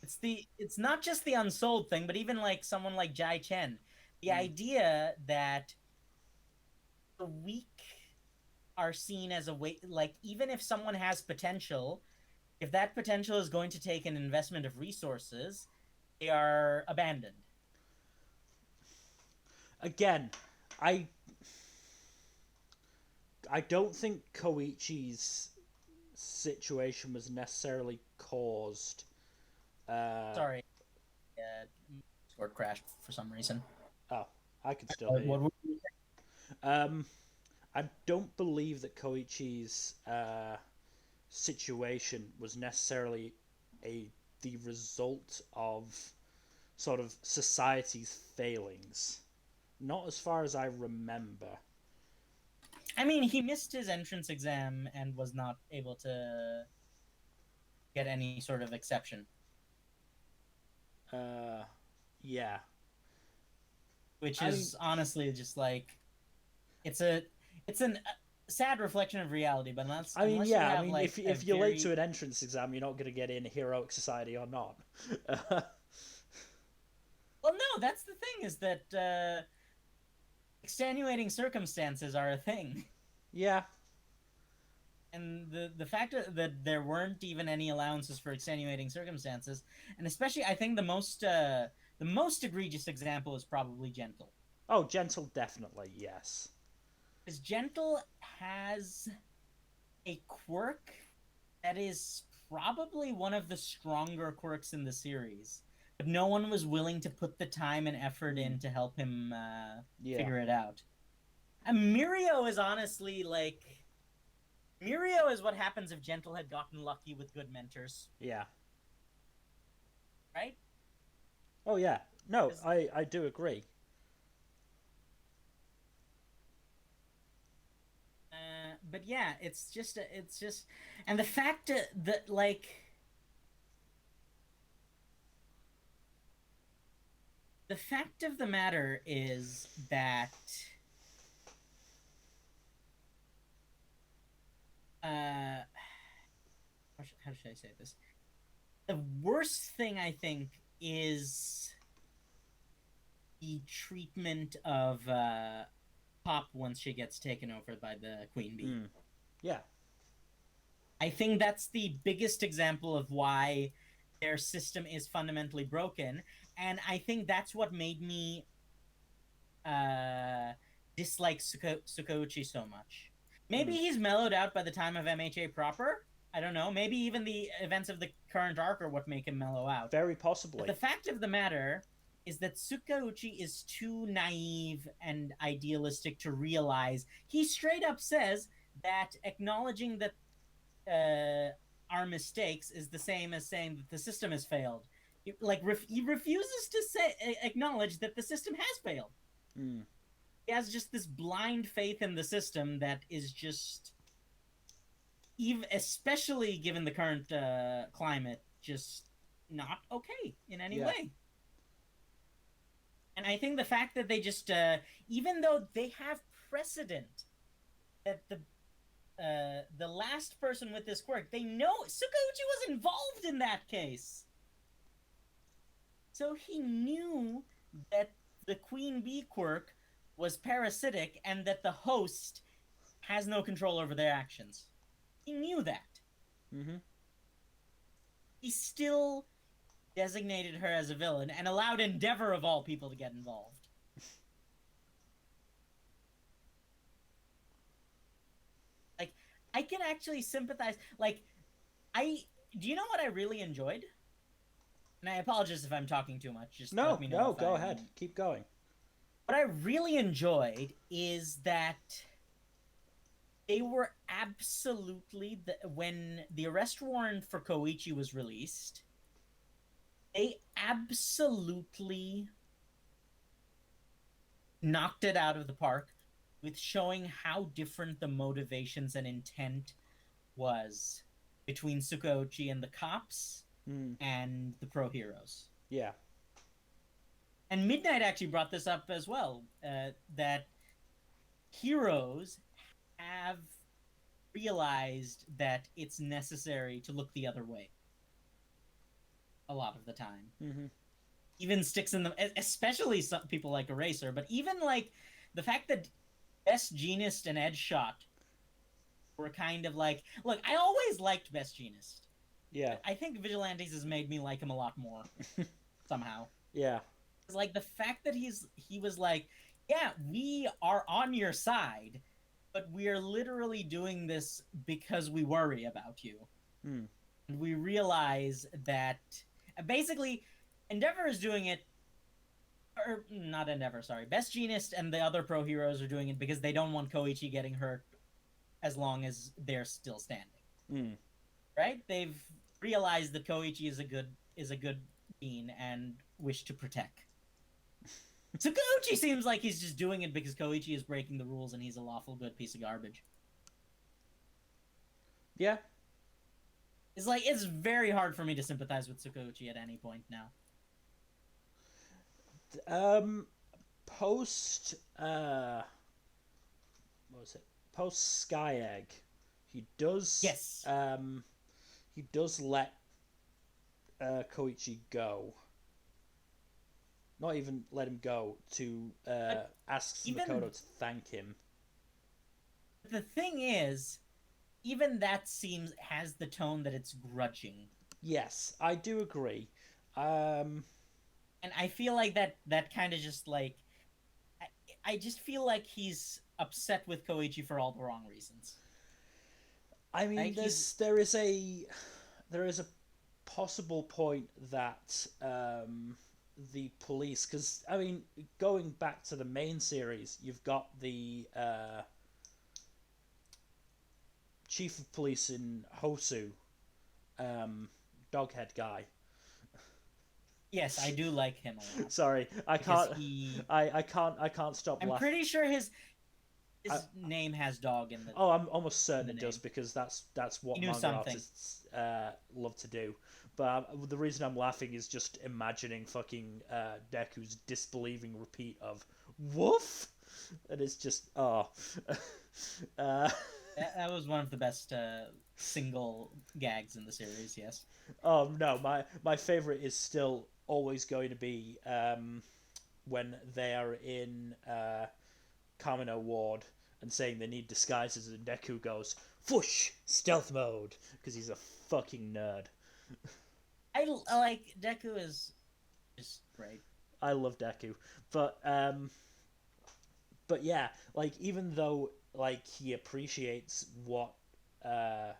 It's not just the unsold thing, but even like someone like Jai Chen. The idea that the weak are seen as a way, like even if someone has potential, if that potential is going to take an investment of resources, they are abandoned. Again, I I don't think Koichi's situation was necessarily caused. Sorry, Discord crashed for some reason. Oh, I can still hear What you. were you I don't believe that Koichi's situation was necessarily a the result of sort of society's failings. Not as far as I remember. I mean, he missed his entrance exam and was not able to get any sort of exception. Yeah. Which is honestly just like it's a it's an sad reflection of reality. But unless I mean, unless you yeah. I have mean, like a if you're late to very an entrance exam, you're not going to get in heroic society or not. well, no, that's the thing is that extenuating circumstances are a thing. Yeah. And the fact that there weren't even any allowances for extenuating circumstances, and especially I think the most egregious example is probably Gentle, Oh, gentle, definitely, yes. because Gentle has a quirk that is probably one of the stronger quirks in the series, but no one was willing to put the time and effort Mm. in to help him Yeah. figure it out. And Mirio is honestly like Mirio is what happens if Gentle had gotten lucky with good mentors, Yeah. right? Oh, yeah. No, 'Cause I do agree. but yeah, it's just, and the fact that like the fact of the matter is that uh, how should I say this? The worst thing I think is the treatment of Pop once she gets taken over by the Queen Bee. Mm. Yeah. I think that's the biggest example of why their system is fundamentally broken, and I think that's what made me uh, dislike Sukouchi so much. Maybe Mm. he's mellowed out by the time of MHA proper. I don't know. Maybe even the events of the current arc are what make him mellow out. Very But possibly. the fact of the matter is that Sukouchi is too naive and idealistic to realize. He straight up says that acknowledging that our mistakes is the same as saying that the system has failed. He refuses to say acknowledge that the system has failed. Mm. He has just this blind faith in the system that is just, even especially given the current climate, just not okay in any Yeah. way. And I think the fact that they just, even though they have precedent that the last person with this quirk, they know Sukouchi was involved in that case. So he knew that the Queen Bee quirk was parasitic and that the host has no control over their actions. He knew that. Mm-hmm. He still designated her as a villain and allowed Endeavor of all people to get involved. Like, I can actually sympathize. Like, I do you know what I really enjoyed? And I apologize if I'm talking too much. Just let No, me know no, if go ahead. I'm. Keep going. What I really enjoyed is that they were absolutely when the arrest warrant for Koichi was released, they absolutely knocked it out of the park with showing how different the motivations and intent was between Tsukuyoshi and the cops Mm. and the pro heroes. Yeah. And Midnight actually brought this up as well, that heroes have realized that it's necessary to look the other way a lot of the time. Mm-hmm. Even sticks in them, especially some people like Eraser, but even like the fact that Best Jeanist and Edge Shot were kind of like, look, I always liked Best Jeanist. Yeah. I think Vigilantes has made me like him a lot more somehow. Yeah. It's like the fact that he was like, yeah, we are on your side, but we are literally doing this because we worry about you. Mm. And we realize that basically Endeavor is doing it, or not Endeavor, sorry. Best Jeanist and the other pro heroes are doing it because they don't want Koichi getting hurt as long as they're still standing. Mm. Right? They've realized that Koichi is a good being and wish to protect. So Koichi seems like he's just doing it because Koichi is breaking the rules and he's a lawful good piece of garbage. Yeah. It's like it's very hard for me to sympathize with Tsukuyoshi at any point now. Um, post what was it? post Sky Egg, he does Yes. he does let Koichi go. Not even let him go to But asks even Makoto to thank him. the thing is, even that seems has the tone that it's grudging. Yes, I do agree. Um, And I feel like that kind of just like I, I just feel like he's upset with Koichi for all the wrong reasons. I mean, Like he's there is a possible point that the police, because I mean, going back to the main series, you've got the chief of police in Hosu, um, doghead guy. yes, I do like him a lot Sorry, because he I can't stop I'm laughing. pretty sure I, his name has dog in oh, I'm almost in certain the it does name. because that's He what knew manga something. artists love to do. But the reason I'm laughing is just imagining fucking Deku's disbelieving repeat of "woof," and it's just oh, uh, That was one of the best single gags in the series. Yes. oh no, my favorite is still always going to be when they are in Kamino Ward and saying they need disguises, and Deku goes, "Fush, stealth mode," because he's a fucking nerd. I like Deku is just great. I love Deku, but yeah, like even though like he appreciates what uh,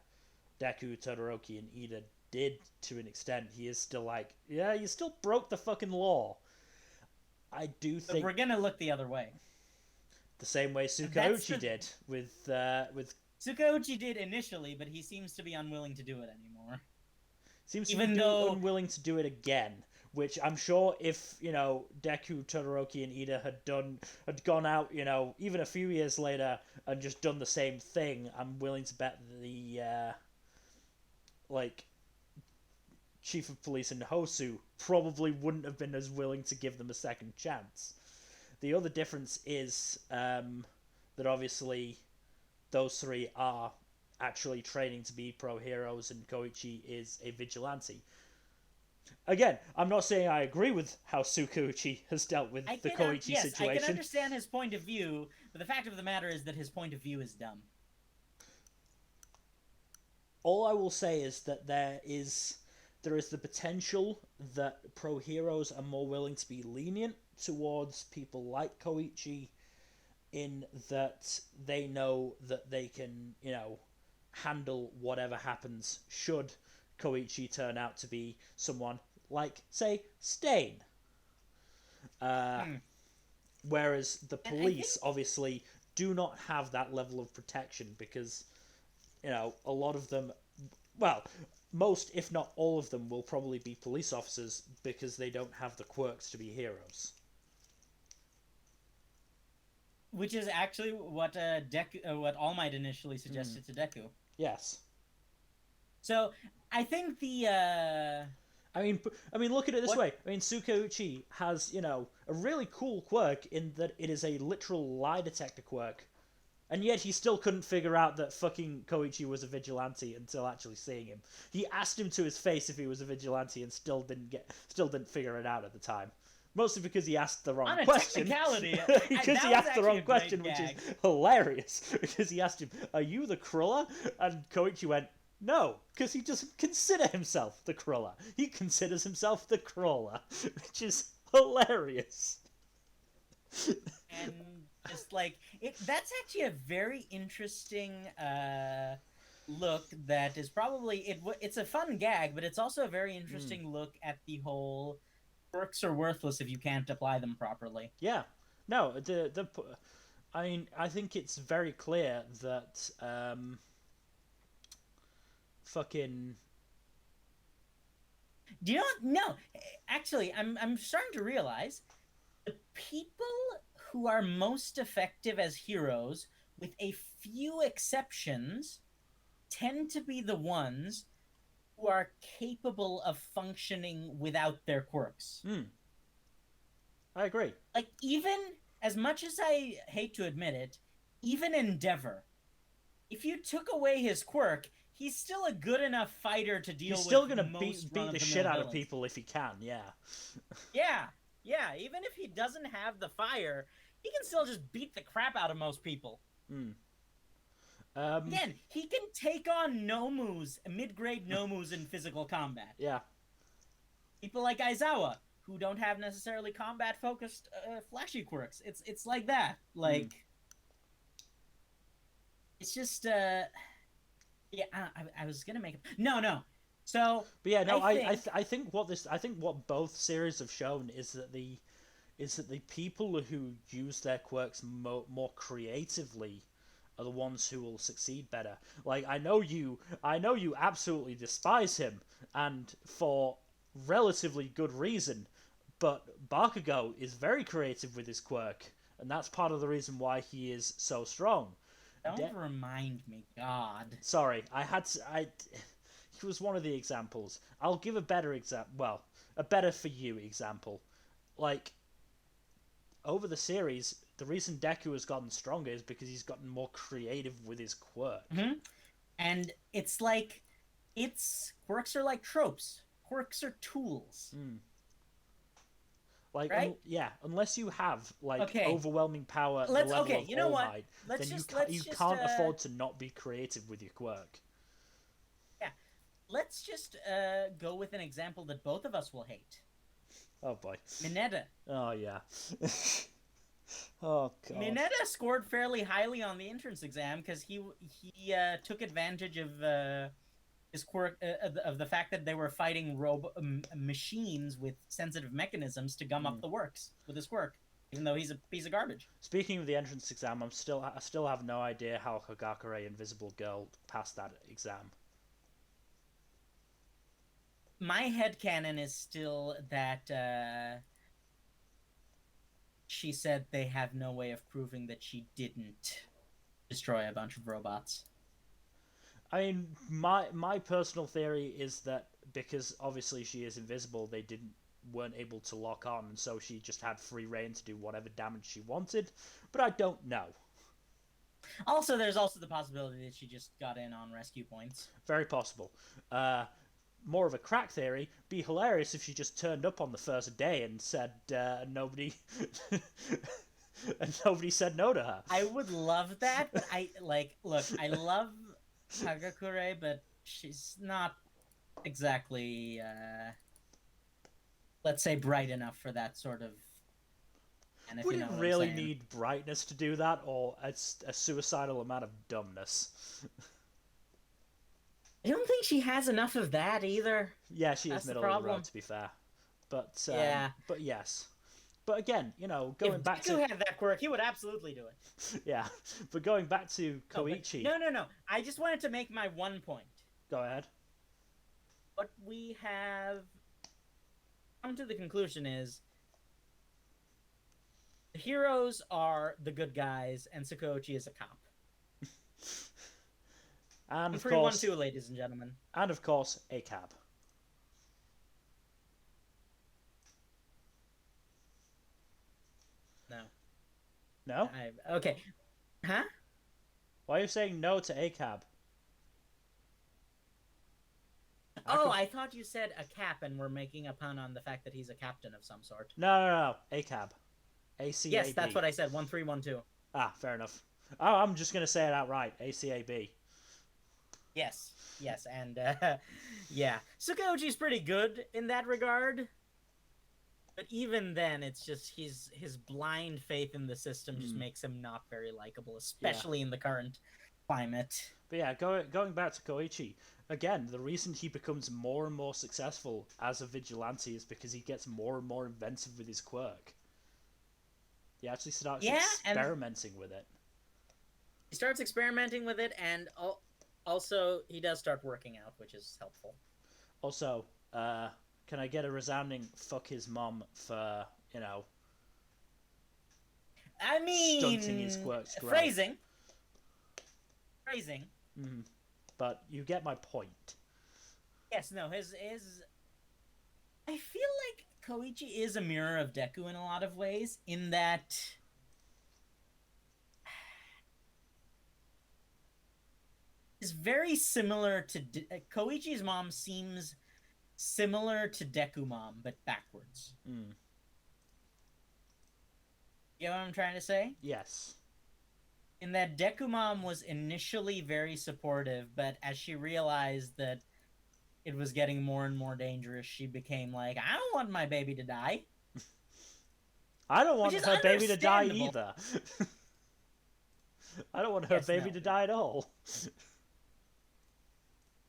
Deku, Todoroki, and Ida did to an extent, he is still like, yeah, you still broke the fucking law. I do But think we're gonna look the other way. the same way That's Sukauchi the did with Tsukauchi did initially, but he seems to be unwilling to do it anymore. seems to be Even though unwilling to do it again. Which I'm sure if Deku, Todoroki, and Ida had gone out even a few years later and just done the same thing, I'm willing to bet the like chief of police in Hosu probably wouldn't have been as willing to give them a second chance. The other difference is that obviously those three are actually training to be pro heroes, and Koichi is a vigilante. Again, I'm not saying I agree with how Tsukuchi has dealt with the Koichi yes, I can situation. understand his point of view, but the fact of the matter is that his point of view is dumb. All I will say is that there is the potential that pro heroes are more willing to be lenient towards people like Koichi, in that they know that they can, handle whatever happens should Koichi turn out to be someone like, say, Stain. Uh, Hmm. Whereas the And I think police obviously do not have that level of protection because, a lot of them, well, most, if not all of them, will probably be police officers because they don't have the quirks to be heroes. which is actually what what All Might initially Mm. suggested to Deku. Yes. So I think the I mean, look at it this what way. I mean, Tsukauchi has, a really cool quirk in that it is a literal lie detector quirk, and yet he still couldn't figure out that fucking Koichi was a vigilante until actually seeing him. He asked him to his face if he was a vigilante and still didn't figure it out at the time. Mostly because he asked the wrong on a question. technicality, Because that he was asked the actually wrong a great question, which is gag. hilarious. Because he asked him, "Are you the Cruller?" And Koichi went, "No," because he doesn't consider himself the Cruller. He considers himself the Crawler, which is hilarious. And just like that's actually a very interesting look that is probably it's a fun gag, but it's also a very Mm. interesting look at the whole quirks are worthless if you can't apply them properly. Yeah. No, I mean, I think it's very clear that fucking Do you know? No, actually, I'm starting to realize the people who are most effective as heroes, with a few exceptions, tend to be the ones who are capable of functioning without their quirks. mm, I agree. Like, even as much as I hate to admit it, even Endeavor. if you took away his quirk, he's still a good enough fighter to He's deal still with gonna most beat the run-of-the-mill shit out of villains. people if he can. Yeah. Yeah, yeah. Even if he doesn't have the fire, he can still just beat the crap out of most people. Mm. Um. Again, he can take on Nomus, mid-grade Nomus in physical combat. Yeah. People like Aizawa, who don't have necessarily combat-focused flashy quirks. It's like that. Mm. Like, it's just yeah. I was gonna make it. No. So But yeah, no, I think I think what both series have shown is that the people who use their quirks more creatively are the ones who will succeed better. Like I know you absolutely despise him, and for relatively good reason. But Bakugo is very creative with his quirk, and that's part of the reason why he is so strong. don't remind me, God. Sorry, I had to, I. He was one of the examples. I'll give a better example. Well, a better for you example. Like over the series, the reason Deku has gotten stronger is because he's gotten more creative with his quirk. Mm-hmm. And it's like, it's quirks are like tropes. Quirks are tools, Mm. Like, right? yeah, unless you have like Okay, overwhelming power at the let's. level Okay, of you know All what? Might, Let's then just you let's just can't afford to not be creative with your quirk. yeah, let's just go with an example that both of us will hate. Oh boy. Mineta. Oh yeah. Oh god. Mineta scored fairly highly on the entrance exam because he took advantage of his quirk of the fact that they were fighting machines with sensitive mechanisms to gum up Mm. the works with his quirk, even though he's a piece of garbage. Speaking of the entrance exam, I still have no idea how Kagakure Invisible Girl passed that exam. My headcanon is still that she said they have no way of proving that she didn't destroy a bunch of robots. I mean, my personal theory is that because obviously she is invisible, they didn't weren't able to lock on, and so she just had free reign to do whatever damage she wanted. But I don't know. Also, there's also the possibility that she just got in on rescue points. Very possible. More of a crack theory. Be hilarious if she just turned up on the first day and said nobody, and nobody said no to her. I would love that, but look, I love Kagakure, but she's not exactly let's say bright enough for that sort of. And if Would you it know what really I'm saying. need brightness to do that, or a suicidal amount of dumbness? I don't think she has enough of that either. Yeah, she That's is the middle of the problem. road, to be fair. Yeah. But yes. But again, you know, If going back Deku to had that quirk, he would absolutely do it. yeah, but going back to Koichi. No. I just wanted to make my one point. Go ahead. What we have come to the conclusion is the heroes are the good guys, and Sakoichi is a cop. And of 1-3-1-2, course, ladies and gentlemen. and of course, a cab. No. No? Okay. Huh? Why are you saying no to a cab? Oh, I thought you said a cap and we're making a pun on the fact that he's a captain of some sort. No. A cab. ACAB. Yes, that's what I said. 1-3-1-2. Ah, fair enough. Oh, I'm just gonna say it outright. ACAB. Yes, and yeah, Sakoichi's pretty good in that regard. But even then, it's just his blind faith in the system just makes him not very likable, especially in the current climate. But yeah, going back to Koichi, again, the reason he becomes more and more successful as a vigilante is because he gets more and more inventive with his quirk. He actually starts experimenting with it. He starts experimenting with it, and also he does start working out, which is helpful. Also, can I get a resounding fuck his mom for, you know, I mean, stunting his quirk's growth? Phrasing. Mm, but you get my point. Yes, no, his I feel like Koichi is a mirror of Deku in a lot of ways, in that is very similar to Koichi's mom seems similar to Deku mom, but backwards. Mm. You know what I'm trying to say? Yes. In that Deku mom was initially very supportive, but as she realized that it was getting more and more dangerous, she became like, I don't want my baby to die. I don't Which want is her baby to die understandable. either. I don't want her Yes, baby no. to die at all.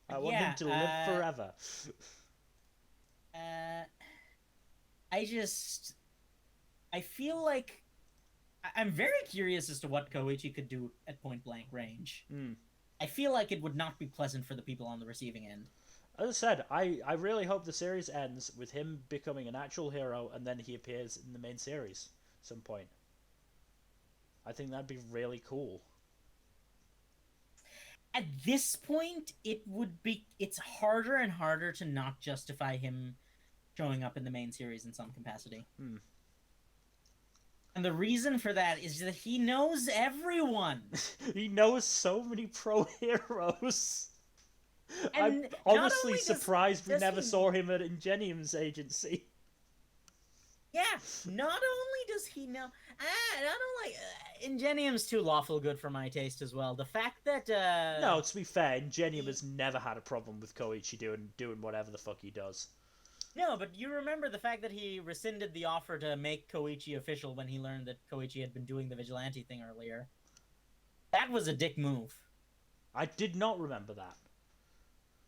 I want him Yeah, to live forever. uh, I just, I feel like I'm very curious as to what Koichi could do at point blank range. Mm. I feel like it would not be pleasant for the people on the receiving end. As I said, I really hope the series ends with him becoming an actual hero and then he appears in the main series at some point. I think that'd be really cool. At this point, it's harder and harder to not justify him showing up in the main series in some capacity. Hmm. And the reason for that is that he knows everyone. He knows so many pro heroes. I'm And not honestly only surprised we does never he saw him at Ingenium's agency. yeah, not only does he know not only Ingenium's too lawful good for my taste as well. The fact that No, to be fair, Ingenium he has never had a problem with Koichi doing whatever the fuck he does. no, but you remember the fact that he rescinded the offer to make Koichi official when he learned that Koichi had been doing the vigilante thing earlier. That was a dick move. I did not remember that.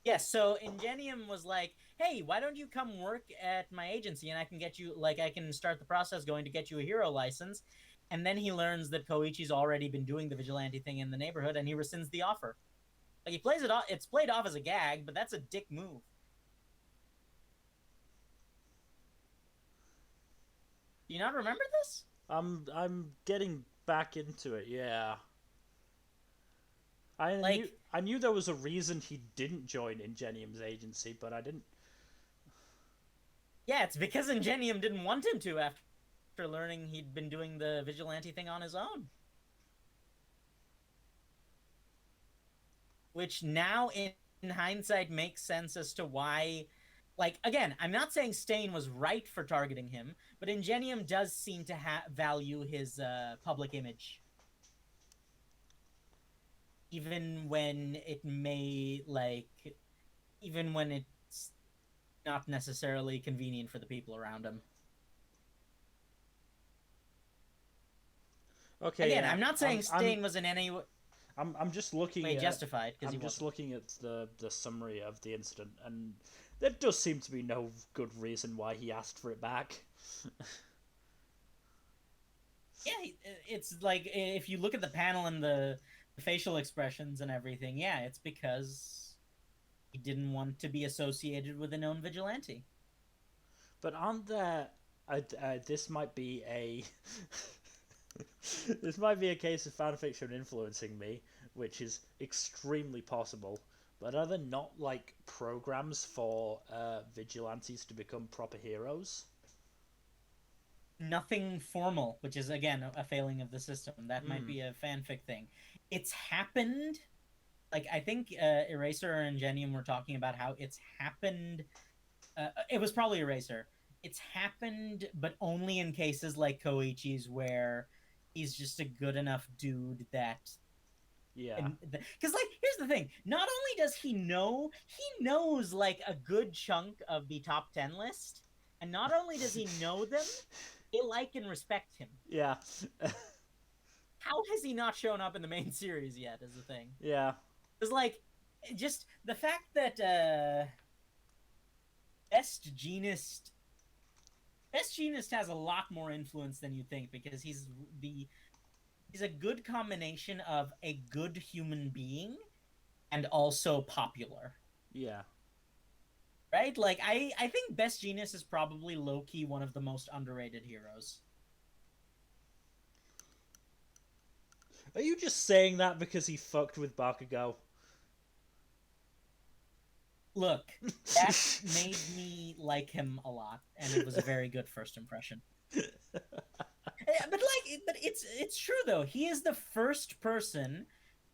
Yes, so Ingenium was like, "Hey, why don't you come work at my agency and I can get you I can start the process going to get you a hero license." And then he learns that Koichi's already been doing the vigilante thing in the neighborhood and he rescinds the offer. Like he plays it off it's played off as a gag, but that's a dick move. Do you not remember this? I'm getting back into it. Yeah, Like, I knew there was a reason he didn't join Ingenium's agency, but I didn't. yeah, it's because Ingenium didn't want him to after learning he'd been doing the vigilante thing on his own. Which now in hindsight makes sense as to why like again, I'm not saying Stain was right for targeting him, but Ingenium does seem to value his public image even when it may like even when it's not necessarily convenient for the people around him. Okay, Again, yeah, I'm not saying Stain was in any I'm just looking way at justified because he I'm just wasn't. looking at the summary of the incident, and there does seem to be no good reason why he asked for it back. Yeah, it's like if you look at the panel and the facial expressions and everything, yeah, it's because he didn't want to be associated with a known vigilante. But aren't there? This might be a this might be a case of fanfiction influencing me, which is extremely possible. But are there not like programs for vigilantes to become proper heroes? Nothing formal, which is again a failing of the system. That might Hmm. be a fanfic thing. It's happened. Like I think Eraser and Ingenium were talking about how it's happened. It was probably Eraser. It's happened, but only in cases like Koichi's where he's just a good enough dude that Yeah. and because like here's the thing, not only does he knows like a good chunk of the top 10 list, and not only does he know them, they like and respect him. Yeah. How has he not shown up in the main series yet is the thing. Yeah. It's like just the fact that best genist best genist has a lot more influence than you think because he's a good combination of a good human being and also popular. Yeah. Right? Like I think Best Genius is probably low key one of the most underrated heroes. Are you just saying that because he fucked with Bakugo? Look, that made me like him a lot, and it was a very good first impression. But it's true though. He is the first person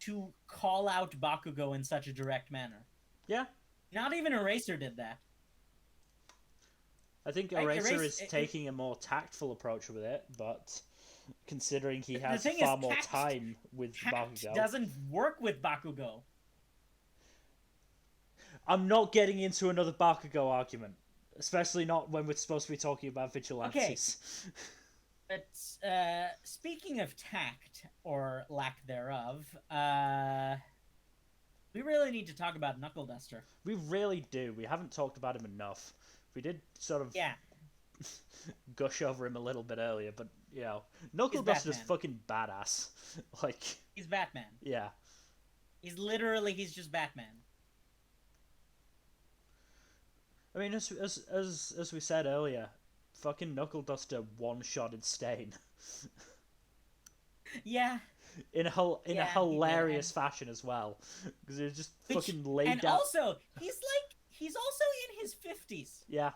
to call out Bakugo in such a direct manner. Yeah. Not even Eraser did that. I think Right? Eraser is taking a more tactful approach with it, but considering he has far more time with Bakugo, doesn't work with Bakugo. I'm not getting into another Bakugo argument, especially not when we're supposed to be talking about Vigilantes. Okay. But speaking of tact, or lack thereof, we really need to talk about Knuckle Duster. We really do. We haven't talked about him enough. We did sort of gush over him a little bit earlier, but you know, Knuckle Duster's fucking badass. Like, he's Batman. Yeah. He's just Batman. I mean, as we said earlier, fucking Knuckle Duster one-shotted Stain. Yeah. In a hilarious fashion as well, because it just fucking laid down. And also, he's also in his 50s. Yeah.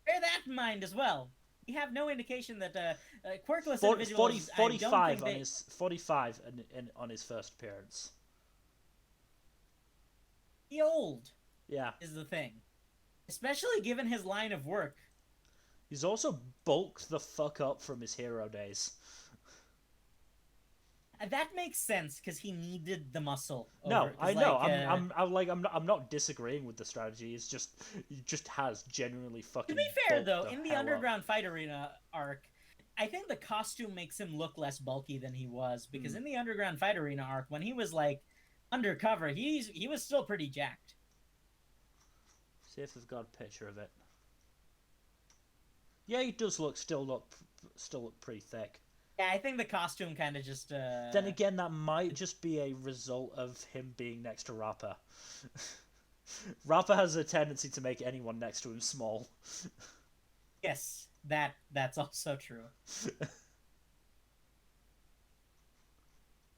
Bear that in mind as well. We have no indication that quirkless individuals. 45 on his 45 on his first appearance. He old. Yeah. Is the thing, especially given his line of work. He's also bulked the fuck up from his hero days. That makes sense because he needed the muscle. No, I know. I'm not disagreeing with the strategy. It's just he just has genuinely fucking. To be fair, though, in the Underground Fight Arena arc, I think the costume makes him look less bulky than he was, because in the Underground Fight Arena arc, when he was like undercover, he was still pretty jacked. See if they've got a picture of it. Yeah, he does still look pretty thick. Yeah, I think the costume kind of just... Then again, that might just be a result of him being next to Rappa. Rappa has a tendency to make anyone next to him small. Yes, that's also true.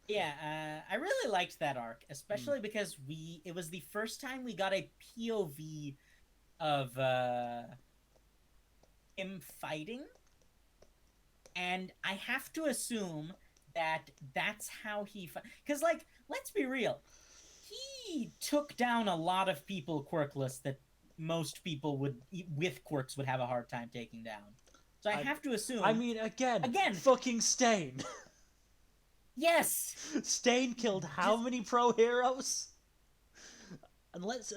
Yeah, I really liked that arc, especially because it was the first time we got a POV of him fighting. And I have to assume that that's how he... Because, like, let's be real. He took down a lot of people quirkless that most people with quirks would have a hard time taking down. So I have to assume... I mean, again, fucking Stain. Yes! Stain killed how many pro heroes? And let's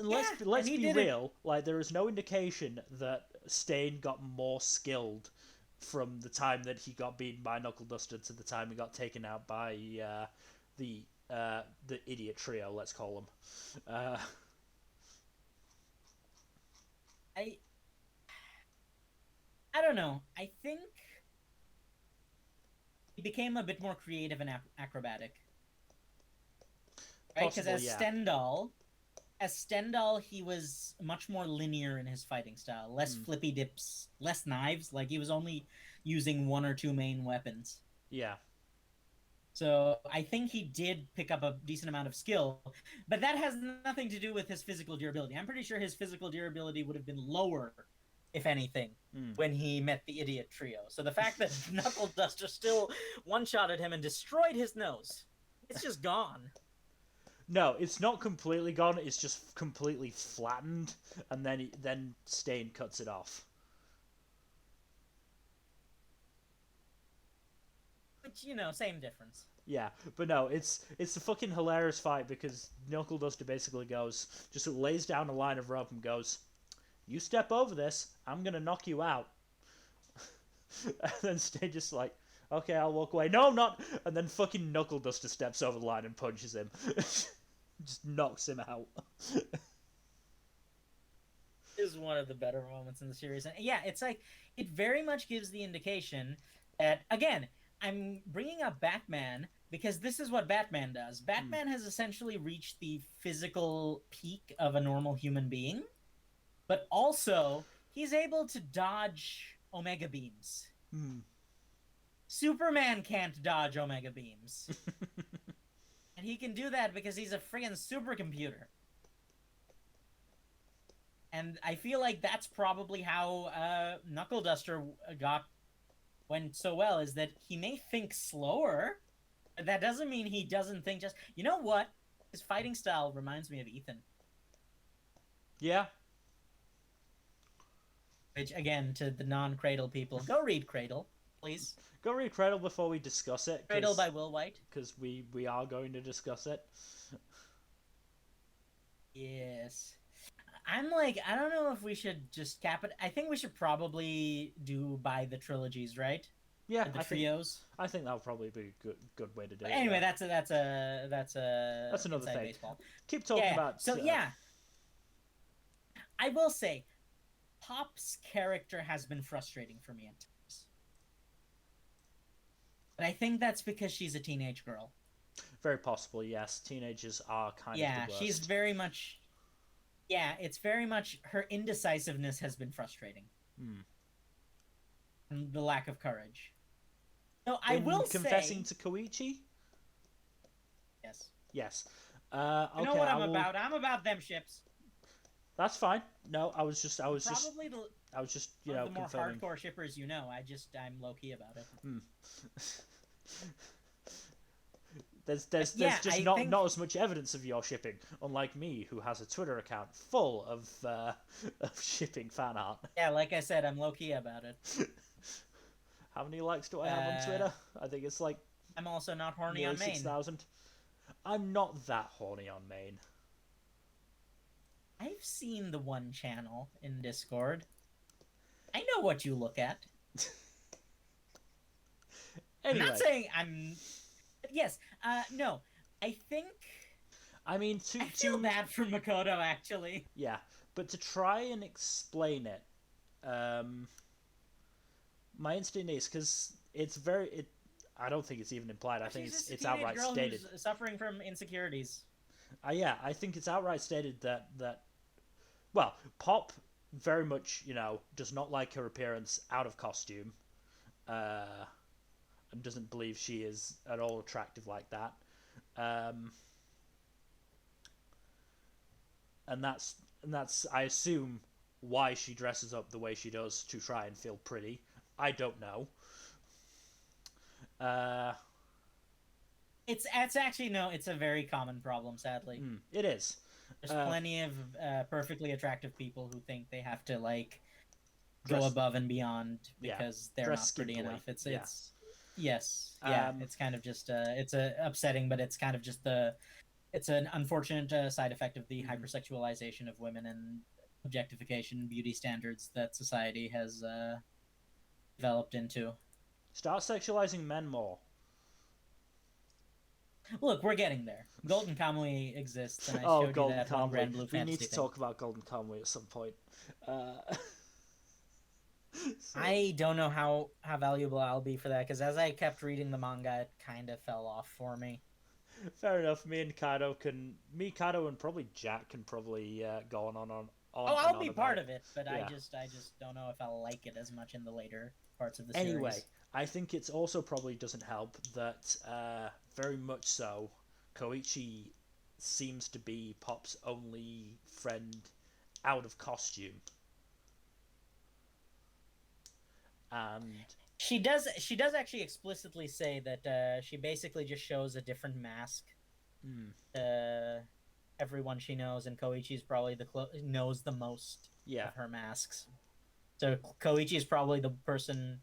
be real. Like, there is no indication that Stain got more skilled from the time that he got beaten by Knuckle Duster to the time he got taken out by the idiot trio, let's call them. I don't know. I think he became a bit more creative and acrobatic. Right? Because as Stendhal, he was much more linear in his fighting style. Less flippy dips, less knives. Like, he was only using one or two main weapons. Yeah. So I think he did pick up a decent amount of skill. But that has nothing to do with his physical durability. I'm pretty sure his physical durability would have been lower, if anything, when he met the idiot trio. So the fact that Knuckle Duster still one-shotted him and destroyed his nose, it's just gone. No, it's not completely gone. It's just completely flattened, and then Stain cuts it off. Which, you know, same difference. Yeah, but no, it's a fucking hilarious fight because Knuckle Duster basically just lays down a line of rope and goes, "You step over this, I'm gonna knock you out." And then Stain just like, "Okay, I'll walk away." "No, I'm not." And then fucking Knuckle Duster steps over the line and punches him. Just knocks him out. Is one of the better moments in the series. And yeah, it's like, it very much gives the indication that, again, I'm bringing up Batman because this is what Batman does. Batman has essentially reached the physical peak of a normal human being, but also he's able to dodge Omega Beams. Superman can't dodge Omega Beams. And he can do that because he's a friggin' supercomputer. And I feel like that's probably how Knuckle Duster went so well, is that he may think slower, That doesn't mean he doesn't think just. You know what? His fighting style reminds me of Ethan. Yeah. Which, again, to the non-Cradle people, go read Cradle, please. Go read Cradle before we discuss it. Cradle by Will White. Because we are going to discuss it. Yes. I'm like, I don't know if we should just cap it. I think we should probably do by the trilogies, right? Yeah, the trios. I think that'll probably be a good way to do it. Anyway, yeah. that's another thing. baseball. Keep talking about. So I will say, Pop's character has been frustrating for me at times, but I think that's because she's a teenage girl. Very possible, yes. Teenagers are kind of the worst. Yeah, she's very much. Yeah, it's very much her indecisiveness has been frustrating. And the lack of courage. So I will confessing say, to Koichi. Yes. Yes. Okay, you know what I'm about? I'm about them ships. That's fine. No, I was just the more confirming. hardcore shippers I'm low key about it. There's just not as much evidence of your shipping, unlike me, who has a Twitter account full of shipping fan art. Yeah, like I said, I'm low key about it. How many likes do I have on Twitter? I think it's like. I'm also not horny on Maine. 6,000. I'm not that horny on Maine. I've seen the one channel in Discord. I know what you look at. Anyway. I'm not saying I'm. Yes. No. I think. I mean, I feel bad for Makoto, actually. Yeah, but to try and explain it, my instinct is because it's very. I don't think it's even implied. I think it's outright girl stated. Who's suffering from insecurities. Yeah, I think it's outright stated that. Well, Pop very much, does not like her appearance out of costume, and doesn't believe she is at all attractive like that. And that's I assume why she dresses up the way she does to try and feel pretty. I don't know. It's actually no. It's a very common problem, sadly. It is. There's plenty of perfectly attractive people who think they have to go above and beyond because they're not pretty enough. It's yes, it's kind of just it's upsetting, but it's kind of just it's an unfortunate side effect of the hypersexualization of women and objectification beauty standards that society has developed into. Start sexualizing men more. Look, we're getting there. Golden Kamui exists, and I showed you Golden that Kamui. one Grand Blue Fantasy We need to talk about Golden Kamui at some point. I don't know how valuable I'll be for that, because as I kept reading the manga, it kind of fell off for me. Fair enough. Kaido and probably Jack can probably go on. I'll be part of it, but yeah. I just don't know if I'll like it as much in the later parts of the series. Anyway, I think it's also probably doesn't help that very much so Koichi seems to be Pop's only friend out of costume. And she does actually explicitly say that she basically just shows a different mask. Everyone she knows, and Koichi's probably knows the most of her masks. So Koichi is probably the person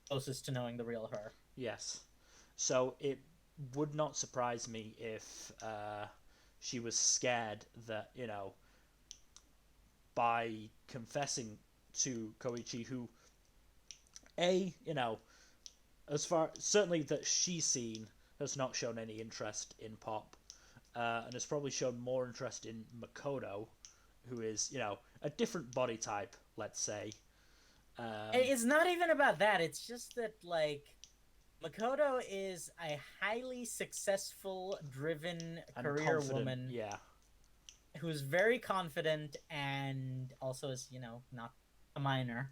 closest to knowing the real her. Yes. So it would not surprise me if she was scared that, by confessing to Koichi, who, as far certainly that she's seen, has not shown any interest in Pop, and has probably shown more interest in Makoto, who is, a different body type, let's say. It's not even about that. It's just that, Makoto is a highly successful, driven career woman. Yeah. Who's very confident and also is, not a minor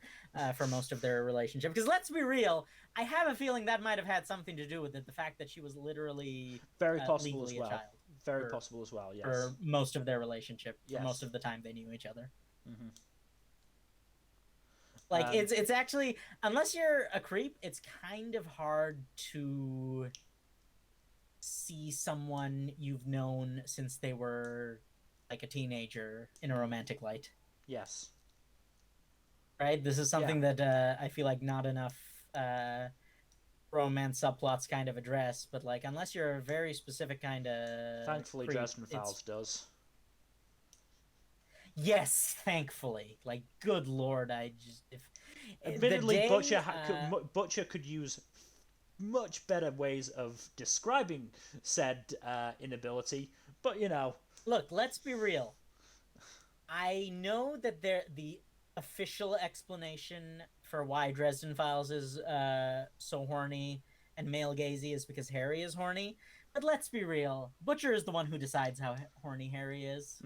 for most of their relationship. Because let's be real, I have a feeling that might have had something to do with it. The fact that she was literally very possible as well. A child. Very possible as well, yes. For most of their relationship. Yes. For most of the time they knew each other. Mm-hmm. It's actually, unless you're a creep, it's kind of hard to see someone you've known since they were like a teenager in a romantic light, Yes. right? This is Yeah. something that I feel like not enough uh, romance subplots kind of address, but like unless you're a very specific kind of Thankfully, creep, Dresden it's Files does. yes, thankfully. Like, good lord, I just if the Admittedly, day Butcher could use much better ways of describing said inability, but you know, look, let's be real. I know that the official explanation for why Dresden Files is so horny and male gazy is because Harry is horny. But let's be real. Butcher is the one who decides how horny Harry is.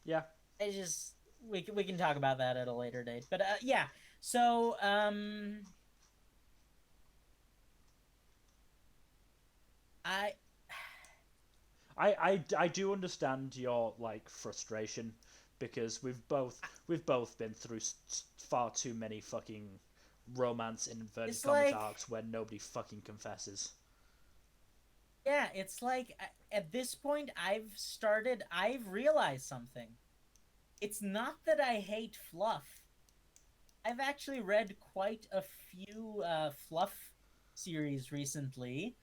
yeah. I just we can talk about that at a later date. But yeah. So I I do understand your like frustration because we've both been through far too many fucking romance in inverted it's commas like arcs where nobody fucking confesses. yeah, it's like at this point I've realized something. It's not that I hate fluff. I've actually read quite a few fluff series recently,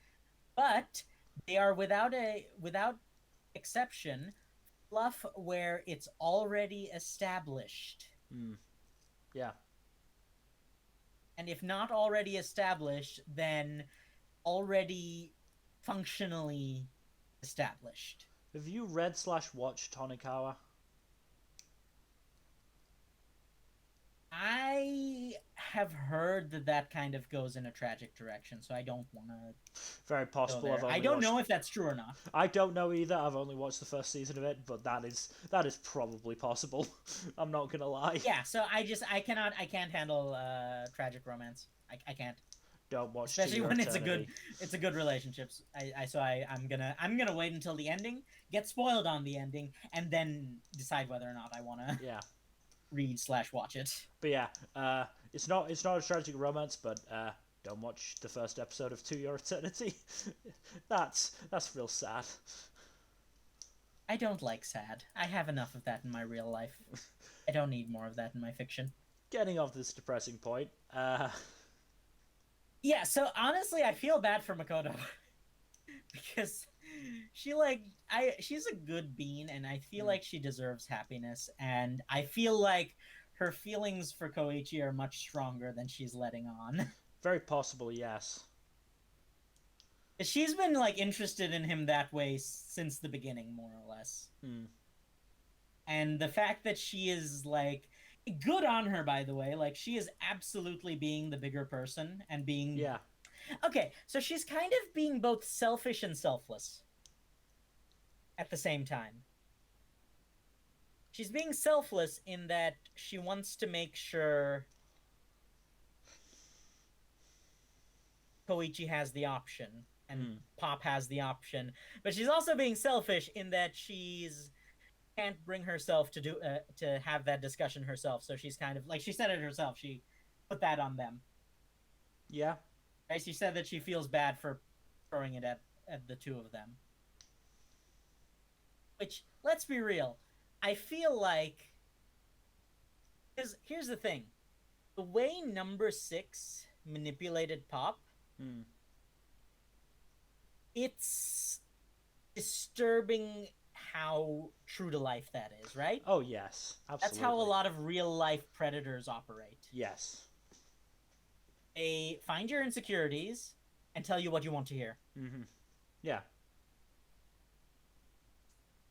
but they are without exception fluff where it's already established. Mm, yeah. And if not already established, then already functionally established. Have you read slash watched Tonikawa? I have heard that that kind of goes in a tragic direction, so I don't want to Very go possible. there. I've I only don't watched. know if that's true or not. I don't know either. I've only watched the first season of it, but that is probably possible. I'm not gonna lie. Yeah, so I can't handle tragic romance. I can't. Don't watch To Especially Your when Eternity. it's a good relationships. I'm gonna wait until the ending, get spoiled on the ending, and then decide whether or not I wanna Yeah, read slash watch it. but yeah, it's not a tragic romance, but don't watch the first episode of To Your Eternity. That's real sad. I don't like sad. I have enough of that in my real life. I don't need more of that in my fiction. Getting off this depressing point. Yeah, so honestly, I feel bad for Makoto because she like she's a good bean and I feel like she deserves happiness and I feel like her feelings for Koichi are much stronger than she's letting on. Very possible, yes. She's been like interested in him that way since the beginning more or less. Hmm. And the fact that she is like good on her by the way, like she is absolutely being the bigger person and being Yeah. okay, so she's kind of being both selfish and selfless at the same time. She's being selfless in that she wants to make sure Koichi has the option and Pop has the option, but she's also being selfish in that she's can't bring herself to do to have that discussion herself. So she's kind of like she said it herself. She put that on them. Yeah. Right? She said that she feels bad for throwing it at the two of them. Which let's be real, I feel like because here's the thing: the way Number Six manipulated Pop, Hmm. it's disturbing how true to life that is, right? Oh yes, That's absolutely. how a lot of real life predators operate. Yes. They find your insecurities and tell you what you want to hear. Mm-hmm. Yeah.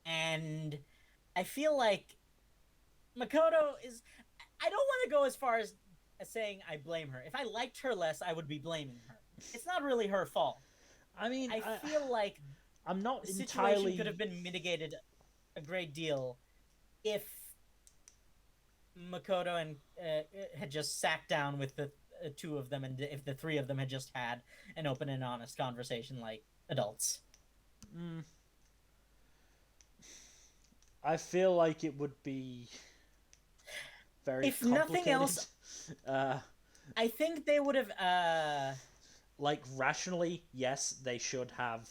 And I feel like Makoto is. I don't want to go as far as saying I blame her. If I liked her less, I would be blaming her. It's not really her fault. I mean, I feel like I'm not the situation entirely. could have been mitigated a great deal if Makoto and had just sat down with the two of them, and if the three of them had just had an open and honest conversation like adults. Mm, I feel like it would be very If complicated. nothing else, uh, I think they would have. like rationally, yes, they should have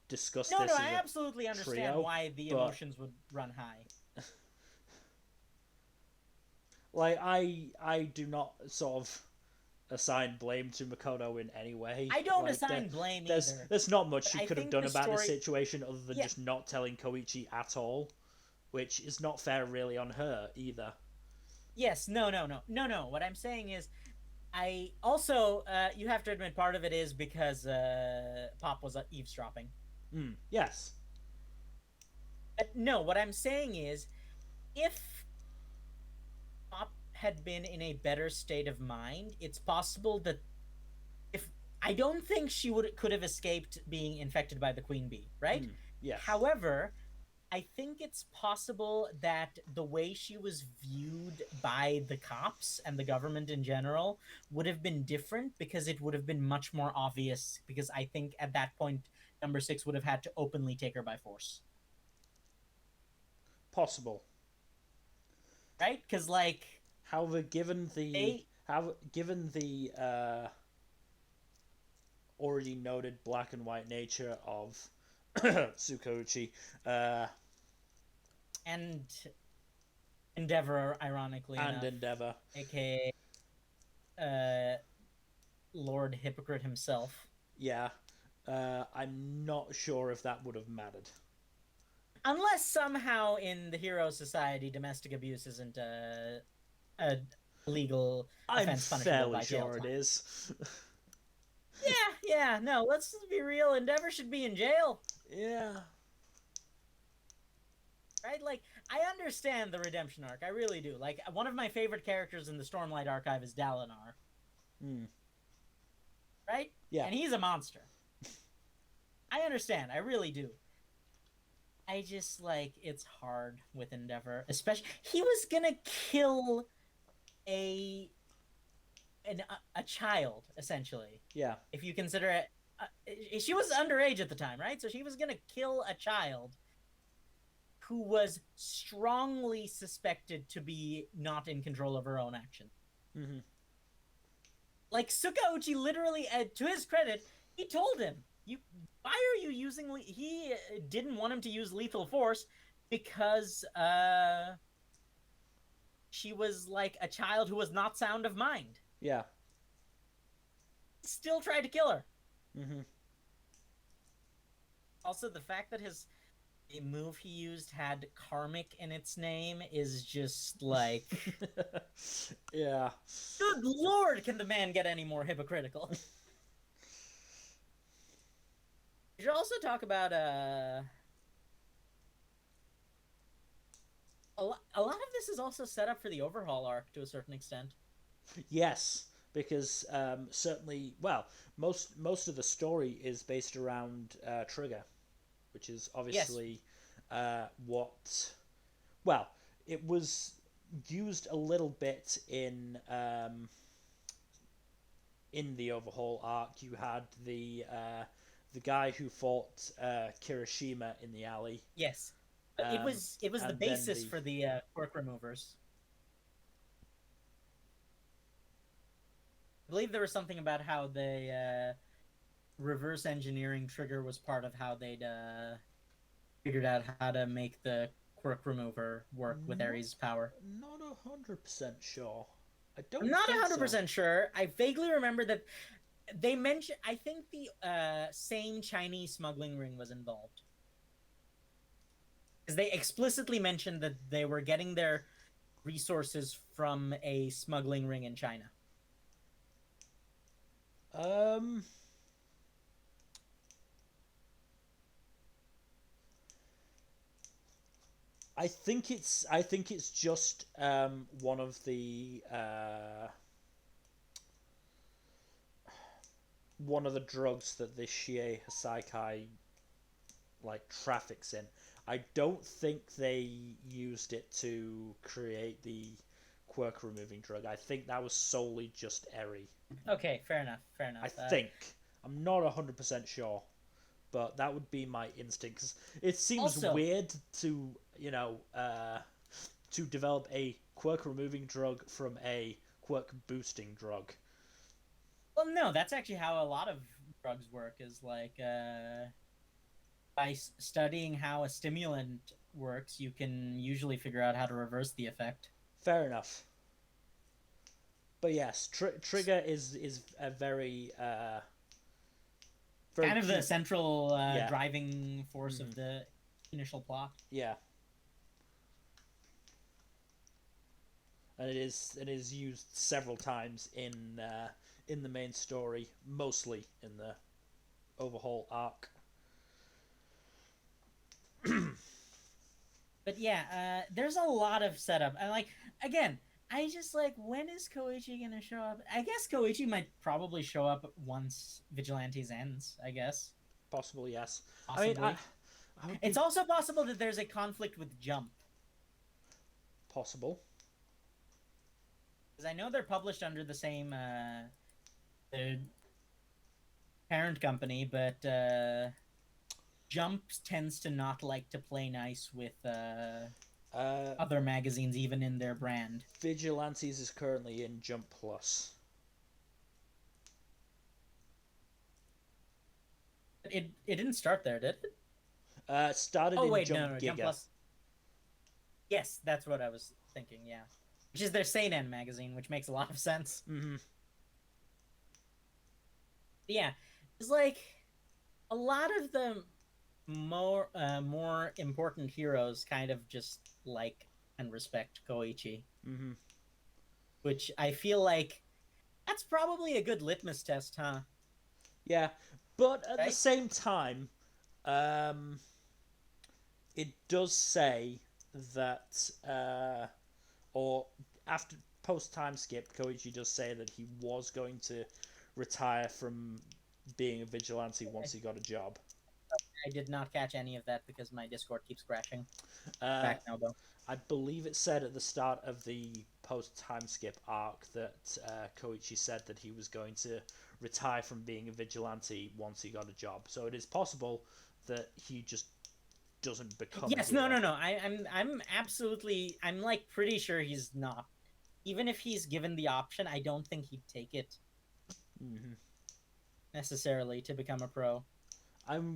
discussed No, this I as a absolutely understand trio, why the but emotions would run high. like I do not sort of assign blame to Makoto in any way. I don't Like assign blame there's either, not much but she I could have think done the about this story. situation other than Yeah, just not telling Koichi at all, which is not fair really on her either. yes, no. What I'm saying is, I also you have to admit part of it is because Pop was eavesdropping. Mm, yes. But no, what I'm saying is, if Pop had been in a better state of mind, it's possible that if I don't think she would could have escaped being infected by the queen bee, right? Mm, yes. However, I think it's possible that the way she was viewed by the cops and the government in general would have been different because it would have been much more obvious. Because I think at that point, number six would have had to openly take her by force, Possible. right? Because like However, they given the already noted black and white nature of Tsukuchi, uh, and Endeavor, ironically and enough, Endeavor, aka Lord Hypocrite himself. yeah, I'm not sure if that would have mattered. Unless somehow in the hero society, domestic abuse isn't a legal I'm offense punishable fairly by jail sure it time. is. Yeah. No, let's be real. Endeavor should be in jail, Yeah. right? Like, I understand the redemption arc. I really do. Like, one of my favorite characters in the Stormlight Archive is Dalinar, Hmm. right? Yeah. And he's a monster. I understand. I really do. I just like it's hard with Endeavor, especially he was gonna kill a a child essentially. Yeah. If you consider it, she was underage at the time, right? So she was gonna kill a child who was strongly suspected to be not in control of her own action. Mm-hmm. Like Sukauchi literally, to his credit, he told him, "You, why are you using?" He didn't want him to use lethal force because she was like a child who was not sound of mind. Yeah. He still tried to kill her. Mm-hmm. Also, the fact that his move he used had karmic in its name is just like, Yeah. good lord, can the man get any more hypocritical? We should also talk about a lot of this is also set up for the overhaul arc to a certain extent. Yes, because certainly, well, most of the story is based around Trigger, which is Yes, obviously what. Well, it was used a little bit in the overhaul arc. You had the guy who fought Kirishima in the alley, yes. um, It was the and then basis the for the quirk removers. I believe there was something about how they reverse engineering Trigger was part of how they'd figured out how to make the quirk remover work with not Ares' power. not 100% sure. I I'm don't not think so. 100% sure. I vaguely remember that they mentioned, I think the same Chinese smuggling ring was involved. Because they explicitly mentioned that they were getting their resources from a smuggling ring in China. Um, I think it's just one of the drugs that this Shie Hasaikai like traffics in. I don't think they used it to create the quirk removing drug. I think that was solely just Eri. Okay, fair enough. Fair I enough. think. I'm not 100% sure, but that would be my instinct. 'Cause it seems Also, weird to, to develop a quirk removing drug from a quirk boosting drug. Well, no, that's actually how a lot of drugs work. Is like by studying how a stimulant works, you can usually figure out how to reverse the effect. Fair enough. But yes, Trigger is a very Kind of the key. central Yeah. driving force Mm-hmm. of the initial plot. Yeah, and it is used several times in the main story, mostly in the overhaul arc. But yeah, there's a lot of setup. And like again, I just like when is Koichi gonna show up? I guess Koichi might probably show up once Vigilantes ends, I guess. Possible, yes. I mean, I Possibly. I would It's be also possible that there's a conflict with Jump. possible. Because I know they're published under the parent company, but Jump tends to not like to play nice with Uh, other magazines, even in their brand. Vigilantes is currently in Jump Plus. It didn't start there, did it? Started Oh in wait, Jump no, Jump Giga. Plus. Yes, that's what I was thinking. Yeah, which is their seinen magazine, which makes a lot of sense. Mm-hmm. But yeah, it's like a lot of the more important heroes kind of just like and respect Koichi, Mm-hmm. which I feel like that's probably a good litmus test, huh? Yeah, but at the Right? same time, um, it does say that, or after post time skip, Koichi does say that he was going to retire from being a vigilante once he got a job. I did not catch any of that because my Discord keeps crashing. Uh, Back now though. I believe it said at the start of the post time skip arc that Koichi said that he was going to retire from being a vigilante once he got a job. So it is possible that he just doesn't become a Yes, no, hero. no, no. I'm absolutely I'm like pretty sure he's not. Even if he's given the option, I don't think he'd take it Mm-hmm. necessarily to become a pro.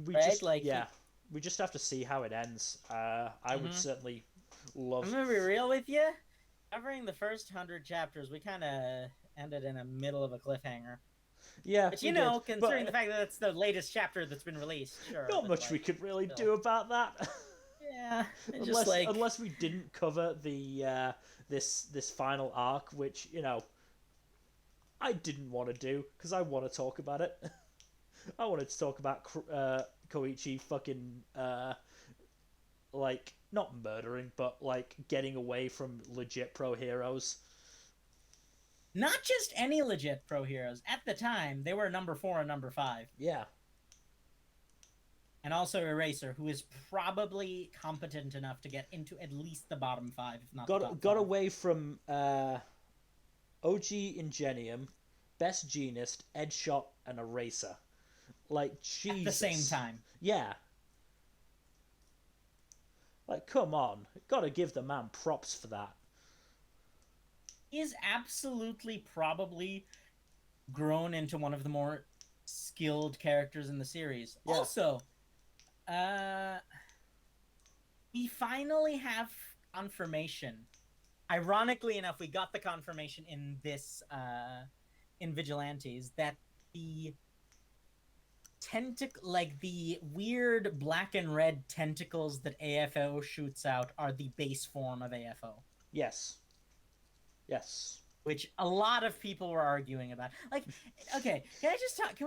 We Right? just Like yeah, he we just have to see how it ends. I would mm-hmm. certainly I'm love. gonna be real with you. Covering the first 100 chapters, we kind of ended in the middle of a cliffhanger. Yeah, But we you did, know, considering the but fact that it's the latest chapter that's been released, sure. not But much we like, could really still, do about that. yeah. It's just unless like unless we didn't cover the this final arc, which I didn't want to do because I want to talk about it. I wanted to talk about Koichi fucking like not murdering, but like getting away from legit pro heroes. not just any legit pro heroes. At the time, they were number 4 and number 5. Yeah, And also Eraser, who is probably competent enough to get into at least the bottom 5, if not the top got 5. away from OG Ingenium, Best Genist, Edgeshot, and Eraser. Like At the same Jesus, time. yeah. Like come on, gotta give the man props for that. He is absolutely probably grown into one of the more skilled characters in the series. Yeah, Also, uh, we finally have confirmation. Ironically enough, we got the confirmation in this in Vigilantes that the like the weird black and red tentacles that AFO shoots out are the base form of AFO. yes, yes. Which a lot of people were arguing about. Like, okay, can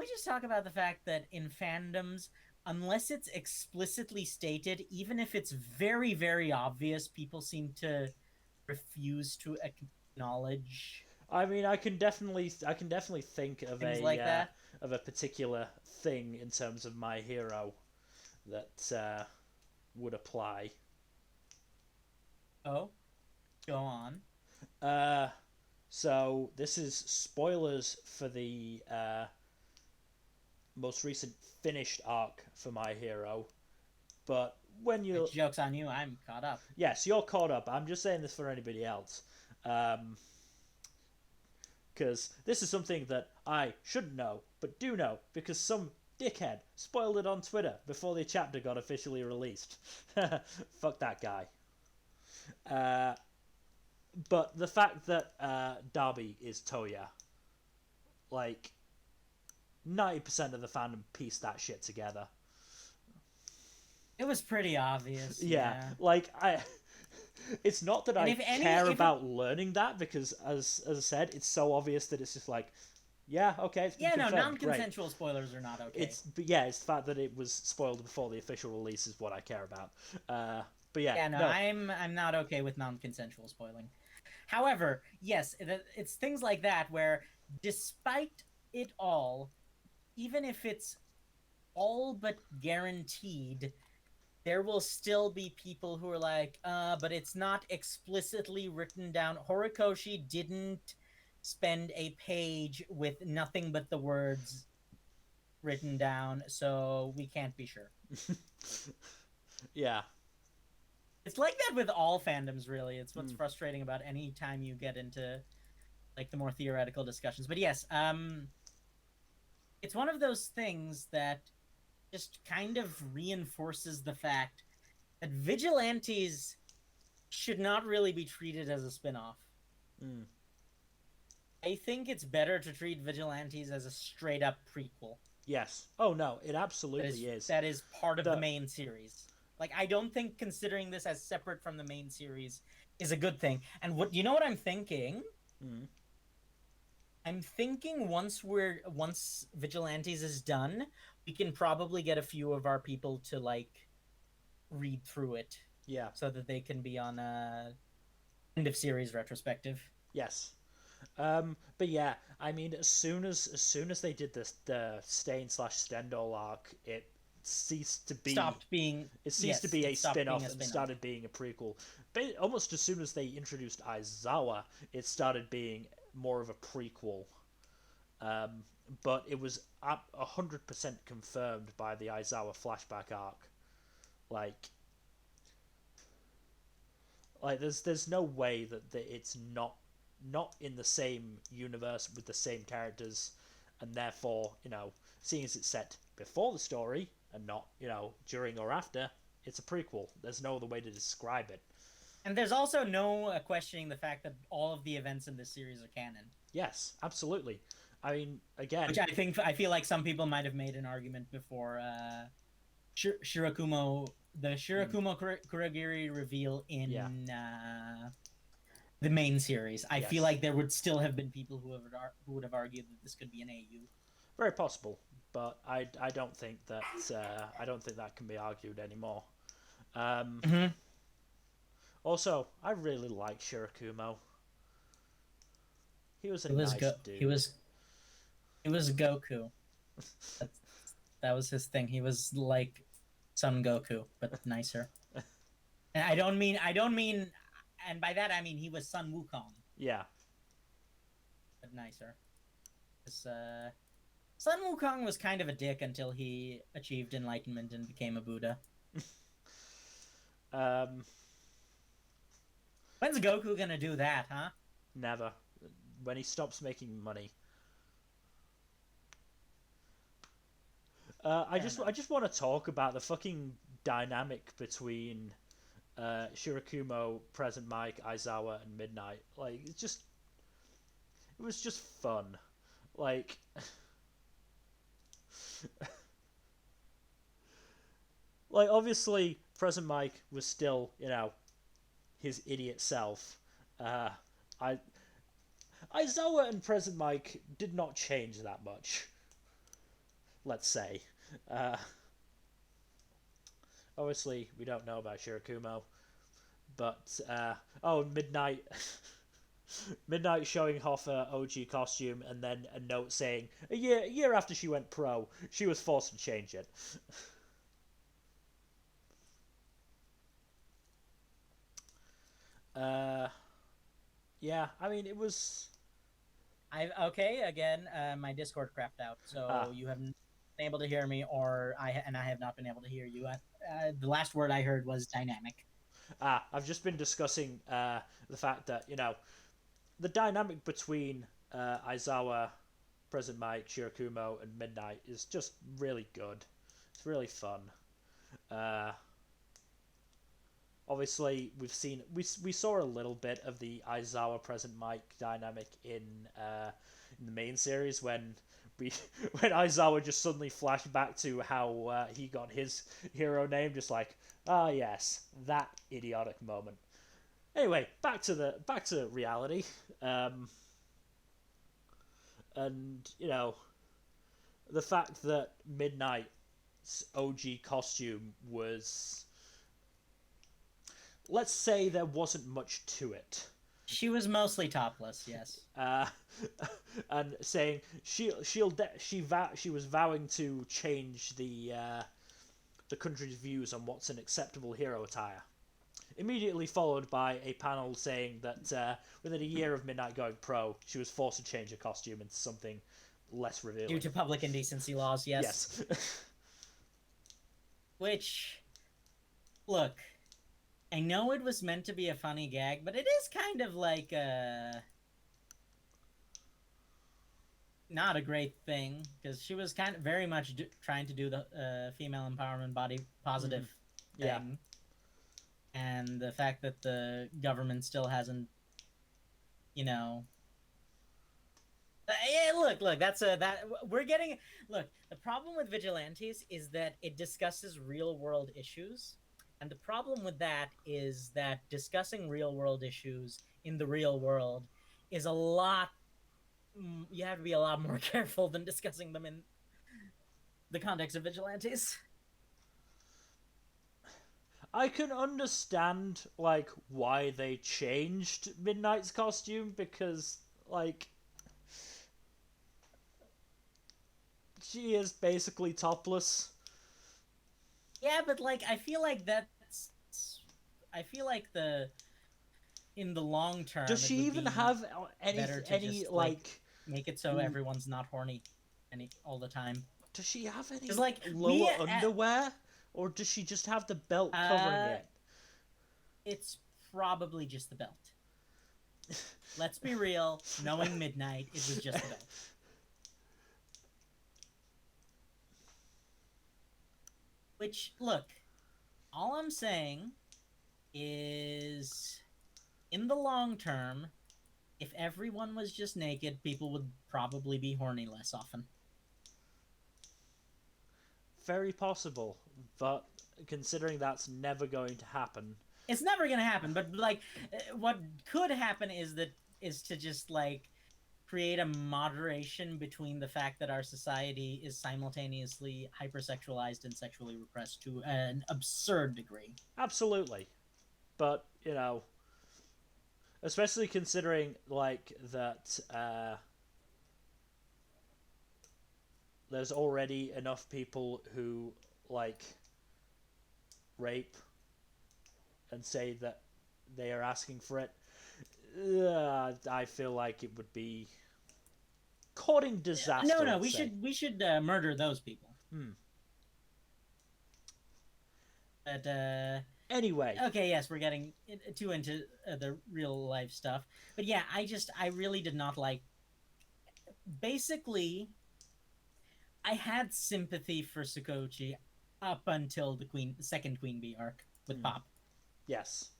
we just talk about the fact that in fandoms, unless it's explicitly stated, even if it's very, very obvious, people seem to refuse to acknowledge I mean, I can definitely think things like that. of a particular thing in terms of my hero that would apply. Oh, go on. Uh, so this is spoilers for the most recent finished arc for my hero. But when you Joke's on you, I'm caught up. yes, you're caught up. I'm just saying this for anybody else. Because because this is something that I shouldn't know, but do know, because some dickhead spoiled it on Twitter before the chapter got officially released. Fuck that guy. Uh, but the fact that Darby is Toya, like 90% of the fandom pieced that shit together. It was pretty obvious, Yeah, yeah. like I. It's not that And I if any, care if it, about learning that because, as I said, it's so obvious that it's just like, yeah, okay, it's been yeah, no, confirmed, great. non-consensual spoilers are not okay. But yeah, it's the fact that it was spoiled before the official release is what I care about. But yeah, Yeah, no, no, I'm not okay with non-consensual spoiling. However, yes, it's things like that where, despite it all, even if it's all but guaranteed, there will still be people who are like, but it's not explicitly written down. Horikoshi didn't spend a page with nothing but the words written down, so we can't be sure. yeah, It's like that with all fandoms, really. It's what's mm, frustrating about any time you get into like the more theoretical discussions. But yes, it's one of those things that just kind of reinforces the fact that Vigilantes should not really be treated as a spin-off. mm, I think it's better to treat Vigilantes as a straight up prequel. yes. Oh no, it That absolutely is is. that is part of the The main series. Like I don't think considering this as separate from the main series is a good thing. And what you know what I'm thinking? mm, I'm thinking once Vigilantes is done, we can probably get a few of our people to like read through it yeah, so that they can be on a end of series retrospective. yes. But yeah, I mean, as soon as they did the Stain/Stendhal arc, ceased to be Stopped being it ceased to yes, be it a stopped being spin-off a and spin-off. started being a prequel. But almost as soon as they introduced Aizawa, it started being more of a prequel. Um, but it was 100% confirmed by the Aizawa flashback arc. Like, there's no way that it's not in the same universe with the same characters, and therefore, seeing as it's set before the story and not during or after, it's a prequel. There's no other way to describe it. And there's also no questioning the fact that all of the events in this series are canon. Yes, absolutely. I mean, again, Which I feel like some people might have made an argument before Shirakumo the mm, Shirakumo Kuragiri reveal yeah, in the main series. I feel yes, like there would still have been people who would have argued that this could be an AU. very possible, but I don't think that I don't think that can be argued anymore. Um, Mm-hmm. Also, I really like Shirakumo. He was a It was nice go. dude. He was Goku. That's, that was his thing. He was like Son Goku, but nicer. And I don't mean, and by that I mean he was Sun Wukong, Yeah. but nicer. Sun Wukong was kind of a dick until he achieved enlightenment and became a Buddha. Um, When's Goku gonna do that, huh? Never. When he stops making money. Fair enough. I just want to talk about the fucking dynamic between Shirakumo, Present Mike, Aizawa, and Midnight. Like it was just fun. Like like obviously Present Mike was still his idiot self. I Aizawa and Present Mike did not change that much. Let's say. Uh, Obviously, we don't know about Shirakumo, but Midnight, Midnight showing off her OG costume, and then a note saying a year after she went pro, she was forced to change it. Uh, yeah, I mean it was I okay again. My Discord crapped out, ah so you haven't been able to hear me, or I have not been able to hear you. The last word I heard was dynamic. I've just been discussing the fact that the dynamic between Aizawa, Present Mic, Shirakumo, and Midnight is just really good. It's really fun. Uh, Obviously, we saw a little bit of the Aizawa Present Mic dynamic in the main series when we when Aizawa just suddenly flashed back to how he got his hero name, just like yes, that idiotic moment. Anyway, back to reality, and the fact that Midnight's OG costume was, let's say, there wasn't much to it. She was mostly topless, yes. Uh, and saying she was vowing to change the country's views on what's an acceptable hero attire. Immediately followed by a panel saying that within a year of Midnight going pro, she was forced to change her costume into something less revealing. Due to public indecency laws, yes. Yes. Which, look, I know it was meant to be a funny gag, but it is kind of like not a great thing, because she was kind of very much trying to do the female empowerment body positive thing. Yeah. And the fact that the government still hasn't, yeah, look, that's that we're getting. Look, the problem with Vigilantes is that it discusses real world issues, and the problem with that is that discussing real world issues in the real world is a lot. You have to be a lot more careful than discussing them in the context of Vigilantes. I can understand like why they changed Midnight's costume, because like she is basically topless. Yeah, but like I feel like in the long term. Does she even have any like make it so everyone's not horny all the time? Does she have any like lower underwear, or does she just have the belt covering it? It's probably just the belt. Let's be real. Knowing Midnight, it was just the belt. Which, look, all I'm saying is, in the long term, if everyone was just naked, people would probably be horny less often. Very possible, but considering that's never going to happen. It's never going to happen, but like, what could happen is to just like create a moderation between the fact that our society is simultaneously hypersexualized and sexually repressed to an absurd degree. Absolutely. But, especially considering like that there's already enough people who like rape and say that they are asking for it. I feel like it would be courting disaster. No, we should murder those people. But anyway, okay, yes, we're getting too into the real life stuff. But yeah, I really did not like. Basically, I had sympathy for Tsukuyoshi up until the second Queen Bee arc with Pop. Yes.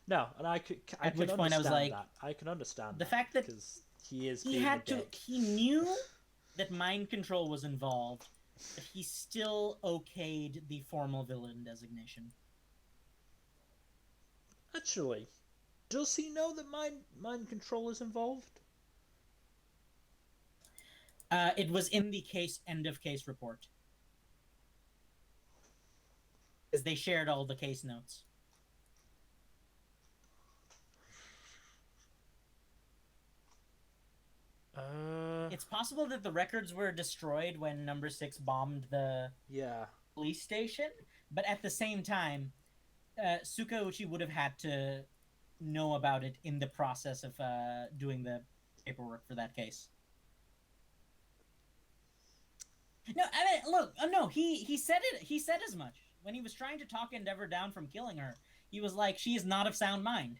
No, and I at which point I was like, that. I can understand the fact that because he knew that mind control was involved, but he still okayed the formal villain designation. Actually, does he know that mind control is involved? It was in the end of case report, because they shared all the case notes. It's possible that the records were destroyed when Number 6 bombed the police station, but at the same time, Tsukuyoshi would have had to know about it in the process of doing the paperwork for that case. No, I mean, look, no, he said it. He said as much when he was trying to talk Endeavor down from killing her. He was like, "She is not of sound mind."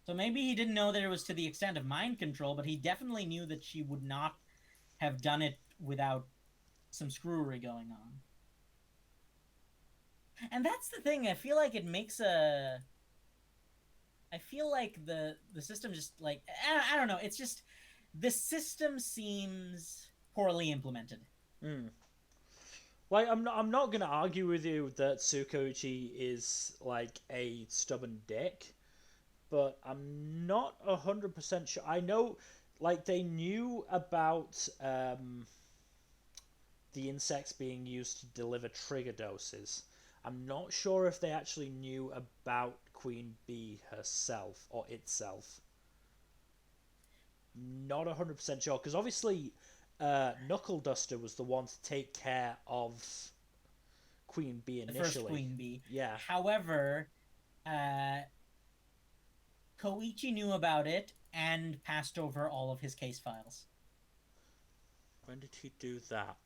So maybe he didn't know that it was to the extent of mind control, but he definitely knew that she would not have done it without some screwery going on. And that's the thing. I feel like it makes a. I feel like the system just like I don't know. It's just the system seems poorly implemented. Mm. Like I'm not gonna argue with you that Tsukuchi is like a stubborn dick, but I'm not 100% sure. I know, like they knew about the insects being used to deliver trigger doses. I'm not sure if they actually knew about Queen Bee herself or itself. Not 100% sure because obviously Knuckle Duster was the one to take care of Queen Bee The first initially. Queen Bee. Yeah. However, uh, Koichi knew about it and passed over all of his case files. When did he do that?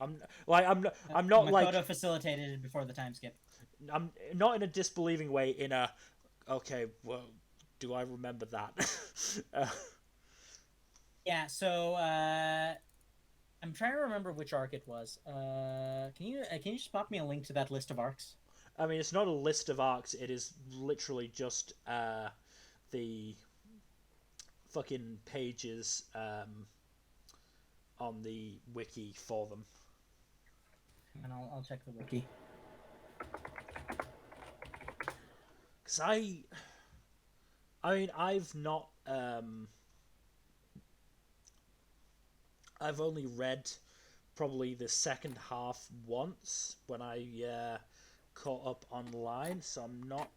I'm like I'm not like Makoto facilitated it before the time skip. I'm not in a disbelieving way. In a okay, well, do I remember that? uh, Yeah, so I'm trying to remember which arc it was. Can you just pop me a link to that list of arcs? I mean, it's not a list of arcs. It is literally just the fucking pages on the wiki for them. And I'll check the wiki. Because I mean, I've not. I've only read probably the second half once when I caught up online, so I'm not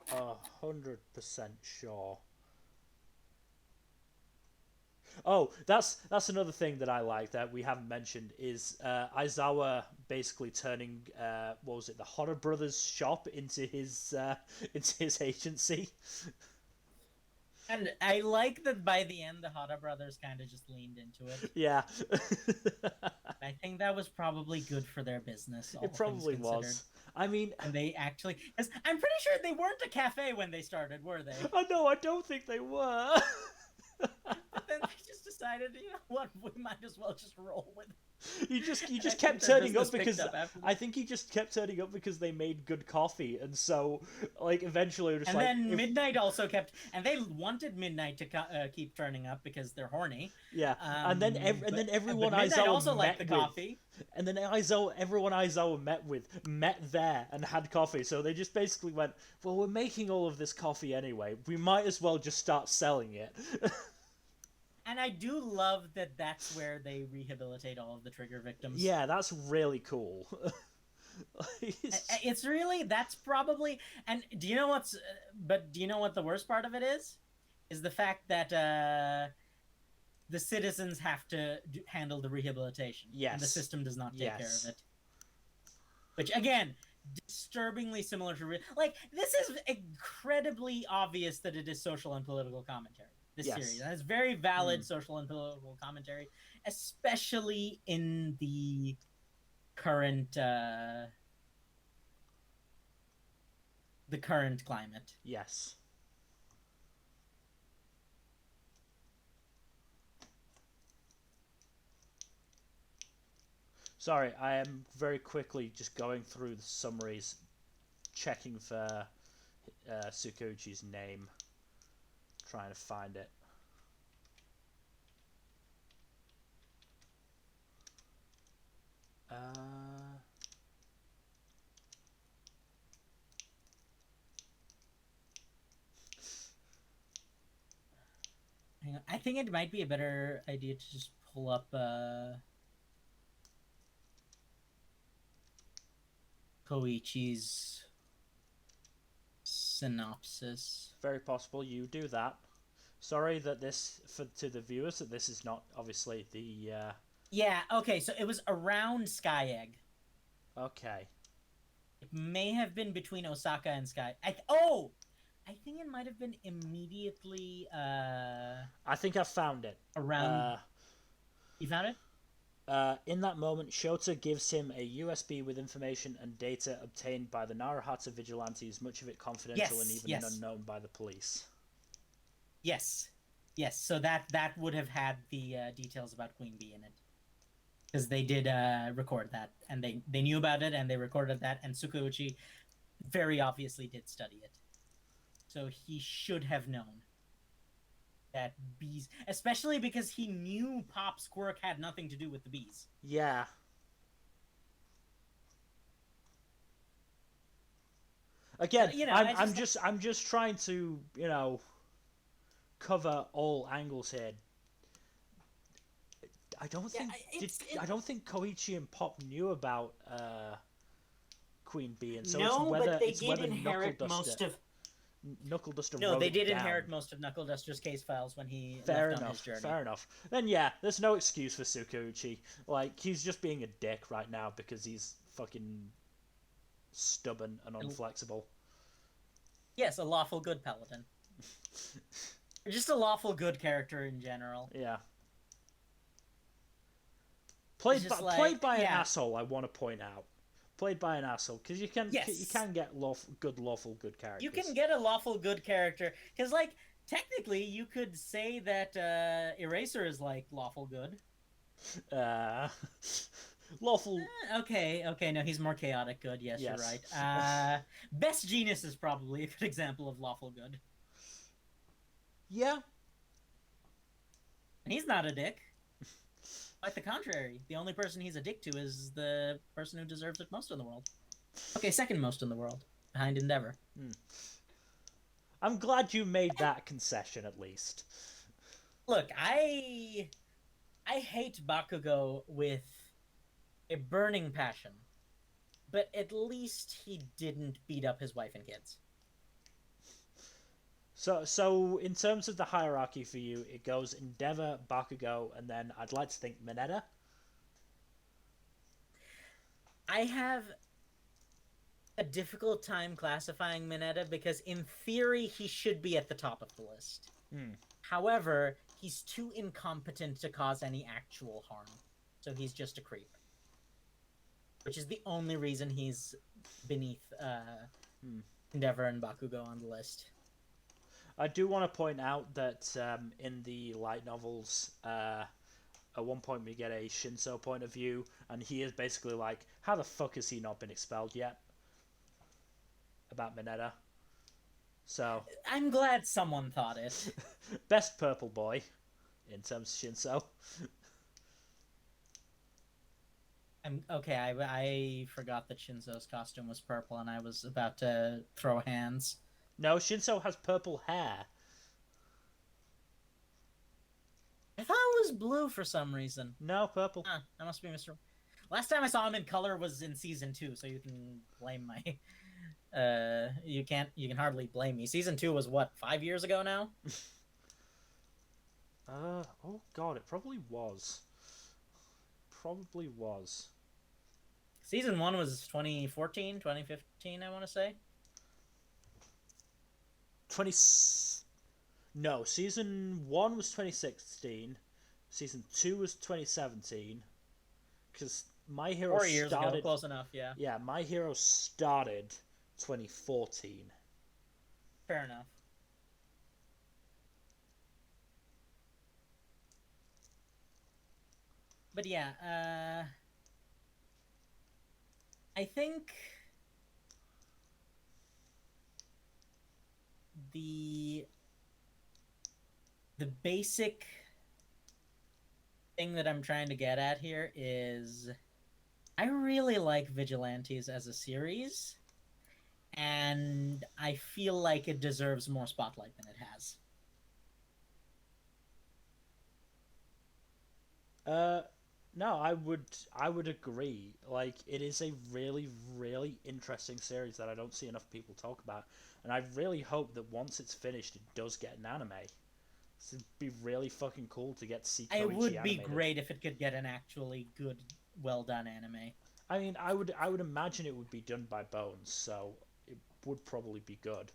100% sure. Oh, that's another thing that I like that we haven't mentioned is Aizawa basically turning what was it, the Horror Brothers shop into his agency. And I like that by the end, the Hada brothers kind of just leaned into it. Yeah, I think that was probably good for their business, it all things probably considered. was. I mean, And they actually, because I'm pretty sure they weren't a cafe when they started, were they? I know I don't think they were. But then they just decided, you know what, we might as well just roll with it. You And I just think kept their turning business up picked because up after I that. think he just kept turning up because they made good coffee, and so like eventually we're just And like then if, Midnight also kept, and they wanted Midnight to keep turning up because they're horny. yeah, and then everyone But Midnight Aizawa also liked met the with, coffee. and then everyone Aizawa met with met there and had coffee, so they just basically went, well, we're making all of this coffee anyway, we might as well just start selling it. And I do love that that's where they rehabilitate all of the trigger victims. Yeah, that's really cool. It's really, that's probably, and do you know what the worst part of it is? Is the fact that the citizens have to handle the rehabilitation, and the Yes, system does not take care of yes, it. Which again, disturbingly similar to like this is incredibly obvious that it is social and political commentary. This series, yes. and it's very valid Mm. social and political commentary, especially in current uh, the current climate. Yes. Sorry, I am very quickly just going through the summaries, checking for Tsukuchi's name, trying to find it. Uh, Hang on. I think it might be a better idea to just pull up Koichi's synopsis. very possible you do that. Sorry that this for to the viewers that this is not obviously the. Yeah, okay, so it was around Sky Egg. Okay. It may have been between Osaka and Sky. I think it might have been immediately I think I found it. around. You found it? In that moment, Shota gives him a USB with information and data obtained by the Narahata Vigilantes, much of it confidential and Yes, even yes. unknown by the police. Yes, yes. So that would have had the details about Queen Bee in it because they did record that and they knew about it and they recorded that and Tsukauchi very obviously did study it. So he should have known that bees, especially because he knew Pop's quirk had nothing to do with the bees. Yeah. So, Again, you know, I'm just trying to, cover all angles here. I don't yeah, think I don't think Koichi and Pop knew about Queen Bee, and so no, but they it's did whether inherit most of. Knuckle Duster No, wrote they it did down. inherit most of Knuckle Duster's case files when he Fair left on his enough. journey. Fair enough. Then yeah, there's no excuse for Tsukuchi. Like he's just being a dick right now because he's fucking stubborn and unflexible. Yes, a lawful good paladin. Just a lawful good character in general. Yeah. It's just Played like, by an yeah, asshole. I want to point out, played by an asshole because you yes, can get lawful good you can characters. get a lawful good character because, like, technically, you could say that Eraser is like lawful good. Uh, lawful. Okay, okay, no, he's more chaotic good. Yes, you're Yes. right. Best Genius is probably a good example of lawful good, Yeah. and he's not a dick. Quite the contrary. The only person he's a dick to is the person who deserves it most in the world. Okay, second most in the world, behind Endeavor. Hmm. I'm glad you made that concession at least. Look, I hate Bakugo with a burning passion, but at least he didn't beat up his wife and kids. So in terms of the hierarchy for you, it goes Endeavor, Bakugo, and then I'd like to think Mineta. I have a difficult time classifying Mineta because in theory he should be at the top of the list. Hmm. However, he's too incompetent to cause any actual harm. So he's just a creep. Which is the only reason he's beneath Hmm. Endeavor and Bakugo on the list. I do want to point out that in the light novels, at one point we get a Shinso point of view, and he is basically like, "How the fuck has he not been expelled yet?" About Mineta. So, I'm glad someone thought it. best purple boy in terms of Shinso. I'm okay. I forgot that Shinzo's costume was purple, and I was about to throw hands. No, Shinso has purple hair. I thought it was blue for some reason. No, purple. Huh, that must be Mr. Last time I saw him in color was in season 2, so you can blame my. You can't. You can hardly blame me. Season 2 was what, 5 years ago now? Oh god, it probably was. Probably was. Season 1 was 2014, 2015, I want to say. 20. No, season 1 was 2016. Season 2 was 2017. Because My Hero 4 years ago, started. close enough, yeah. Yeah, My Hero started 2014. Fair enough. But yeah, I think the the basic thing that I'm trying to get at here is I really like Vigilantes as a series, and I feel like it deserves more spotlight than it has. Uh, no, I would agree. Like it is a really really interesting series that I don't see enough people talk about, and I really hope that once it's finished, it does get an anime. It'd be really fucking cool to get to see It Koichi would be animated. great if it could get an actually good, well done anime. I mean, I would imagine it would be done by Bones, so it would probably be good.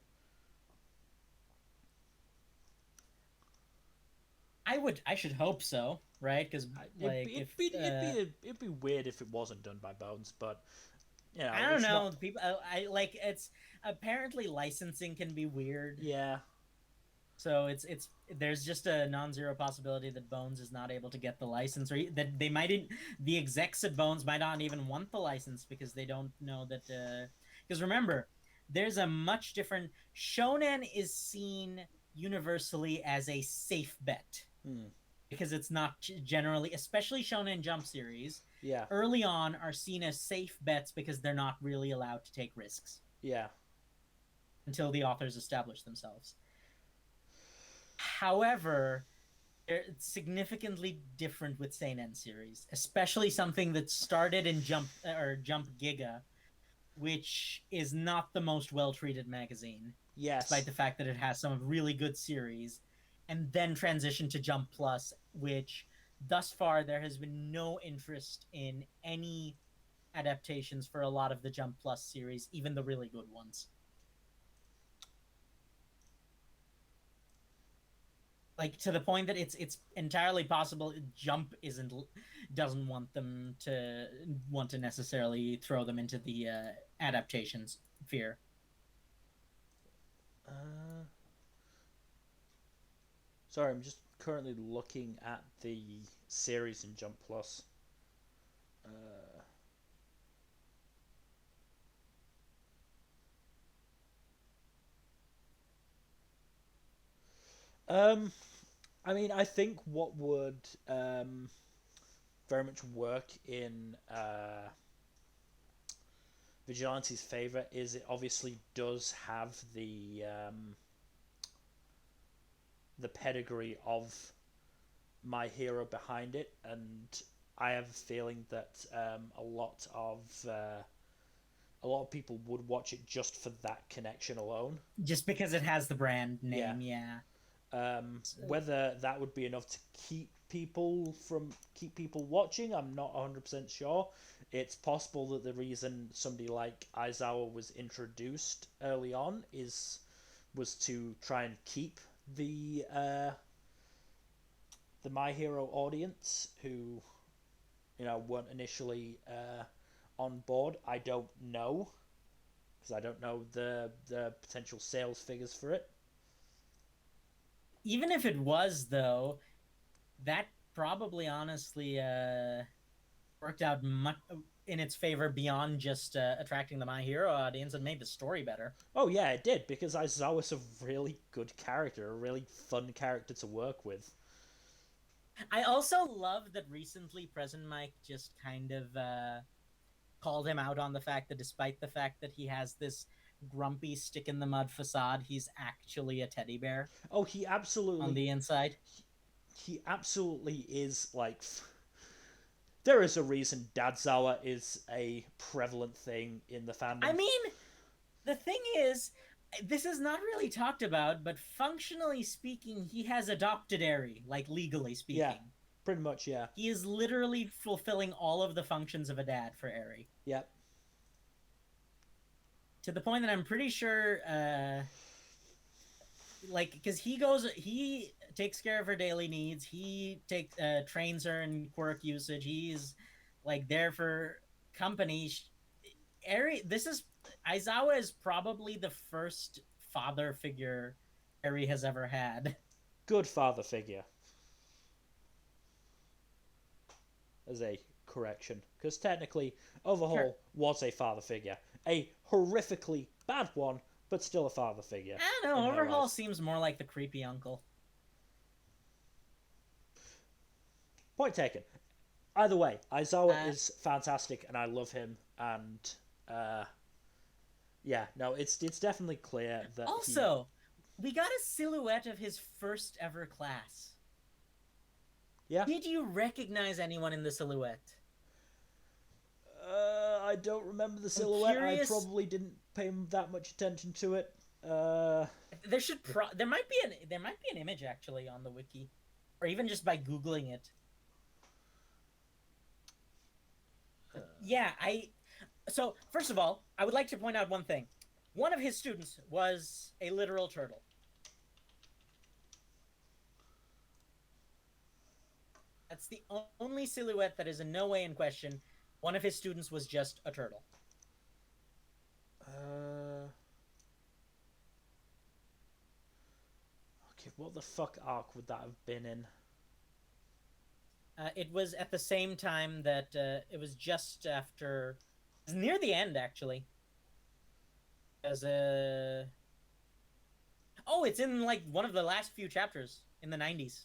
I should hope so, right? Because It'd like be if it'd be weird if it wasn't done by Bones, but I don't it's know, not. the people I like it's apparently licensing can be weird. Yeah, So it's there's just a non-zero possibility that Bones is not able to get the license, or that they might the execs at Bones might not even want the license because they don't know that. Because remember, there's a much different. Shonen is seen universally as a safe bet Hmm. because it's not generally, especially Shonen Jump series, Yeah. early on are seen as safe bets because they're not really allowed to take risks Yeah. until the authors establish themselves. However, it's significantly different with Seinen series, especially something that started in Jump Giga, which is not the most well treated magazine, despite Yes. the fact that it has some really good series, and then transitioned to Jump Plus, which thus far there has been no interest in any adaptations for a lot of the Jump Plus series, even the really good ones. Like to the point that it's entirely possible Jump isn't doesn't want to necessarily throw them into the adaptations fear. Uh, Sorry, I'm just currently looking at the series in Jump Plus. Uh, um, I mean, I think what would very much work in Vigilante's favor is it obviously does have the pedigree of My Hero behind it, and I have a feeling that a lot of people would watch it just for that connection alone. Just because it has the brand Yeah. name, yeah. Whether that would be enough to keep people watching, I'm not 100% sure. It's possible that the reason somebody like Aizawa was introduced early on is was to try and keep the My Hero audience who weren't initially on board. I don't know because I don't know the potential sales figures for it. Even if it was though, that probably honestly worked out much in its favor beyond just attracting the My Hero audience and made the story better. Oh yeah, it did because Aizawa's a really good character, a really fun character to work with. I also love that recently Present Mike just kind of called him out on the fact that despite the fact that he has this grumpy stick in the mud facade, he's actually a teddy bear Oh, he on absolutely the inside. he absolutely is like there is a reason Dadzawa is a prevalent thing in the I fandom. mean, the thing is, this is not really talked about, but functionally speaking, he has adopted Eri, like legally Yeah, speaking. pretty much. Yeah, He is literally fulfilling all of the functions of a dad for Eri. yeah. To the point that I'm pretty sure like because he takes care of her daily needs, he takes trains her in quirk usage, he's like there for company. Eri, this is Aizawa is probably the first father figure Eri has ever had. Good father figure as a correction, because technically Sure. Overhaul was a father figure, a horrifically bad one, but still a father figure I don't in know, her Overhaul eyes. seems more like the creepy uncle. Point taken. Either way, Aizawa uh is fantastic, and I love him. And uh, yeah, no, it's definitely clear that he. Also, we got a silhouette of his first ever class. Yeah, Did you recognize anyone in the silhouette? I don't remember the I'm silhouette. I curious. probably didn't pay that much attention to it. There might be an image actually on the wiki, or even just by googling it. Yeah, I. So first of all, I would like to point out one thing. One of his students was a literal turtle. That's the only silhouette that is in no way in question. One of his students was just a turtle. uh, okay, What the fuck arc would that have been in? It was at the same time that it was just after, it was near the end actually. As oh, it's in like one of the last few chapters in the 90s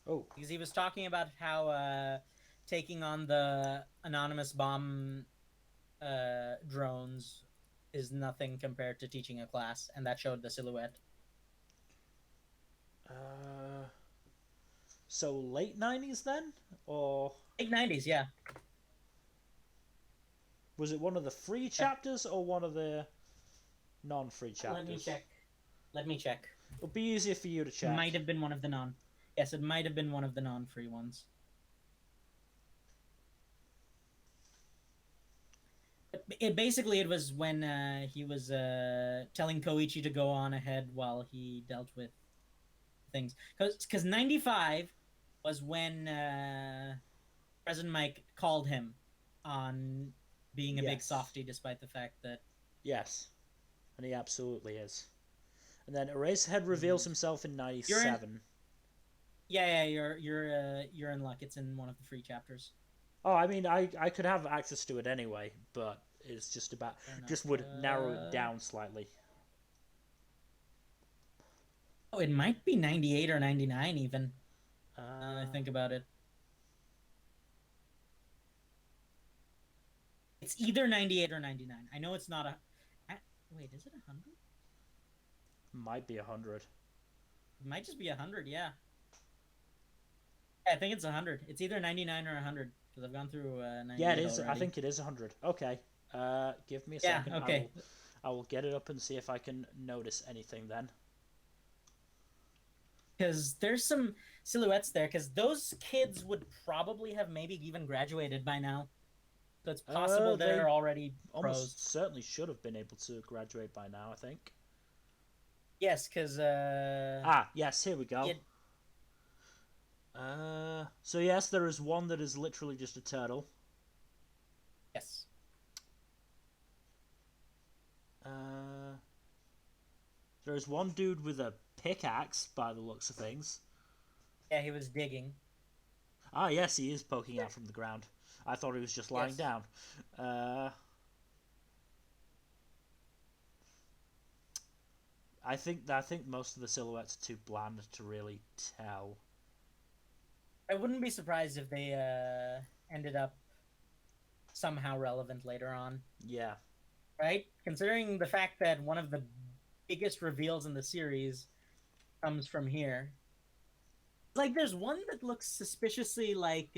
Oh, because he was talking about how taking on the anonymous bomb drones is nothing compared to teaching a class, and that showed the silhouette. uh, so late 90s then, or Late 90s, yeah. was it one of the free chapters or one of the non-free chapters? Let me check. Let me check. It'll be easier for you to check. Might have been one of the non. Yes, it might have been one of the non-free ones. It was when he was telling Koichi to go on ahead while he dealt with things. Because 95 was when President Mike called him on being a big Yes. softie, despite the fact that Yes, and he absolutely is. And then Eraserhead reveals himself in '97. yeah, you're in luck. It's in one of the free chapters. Oh, I mean, I could have access to it anyway, but it's just about just would narrow it down slightly. Oh, it might be 98 or 99 even. I think about it. It's either 98 or 99. I know it's not a. Wait, is it 100? Might be 100. It might just be 100. Yeah. I think it's 100. It's either 99 or 100 because I've gone through 98 Yeah, it is. already. I think it is 100. Okay. Give me a second. Yeah. Okay. I will get it up and see if I can notice anything then. Because there's some silhouettes there. Because those kids would probably have maybe even graduated by now. So it's possible they're already almost pros. certainly should have been able to graduate by now, I think. Yes, because yes, here we go. So yes, there is one that is literally just a turtle. Yes. There's one dude with a pickaxe, by the looks of things. Yeah, he was digging. Ah, yes, he is poking out from the ground. I thought he was just lying down. I think most of the silhouettes are too bland to really tell. I wouldn't be surprised if they ended up somehow relevant later on. Yeah. Right? Considering the fact that one of the biggest reveals in the series comes from here. Like, there's one that looks suspiciously like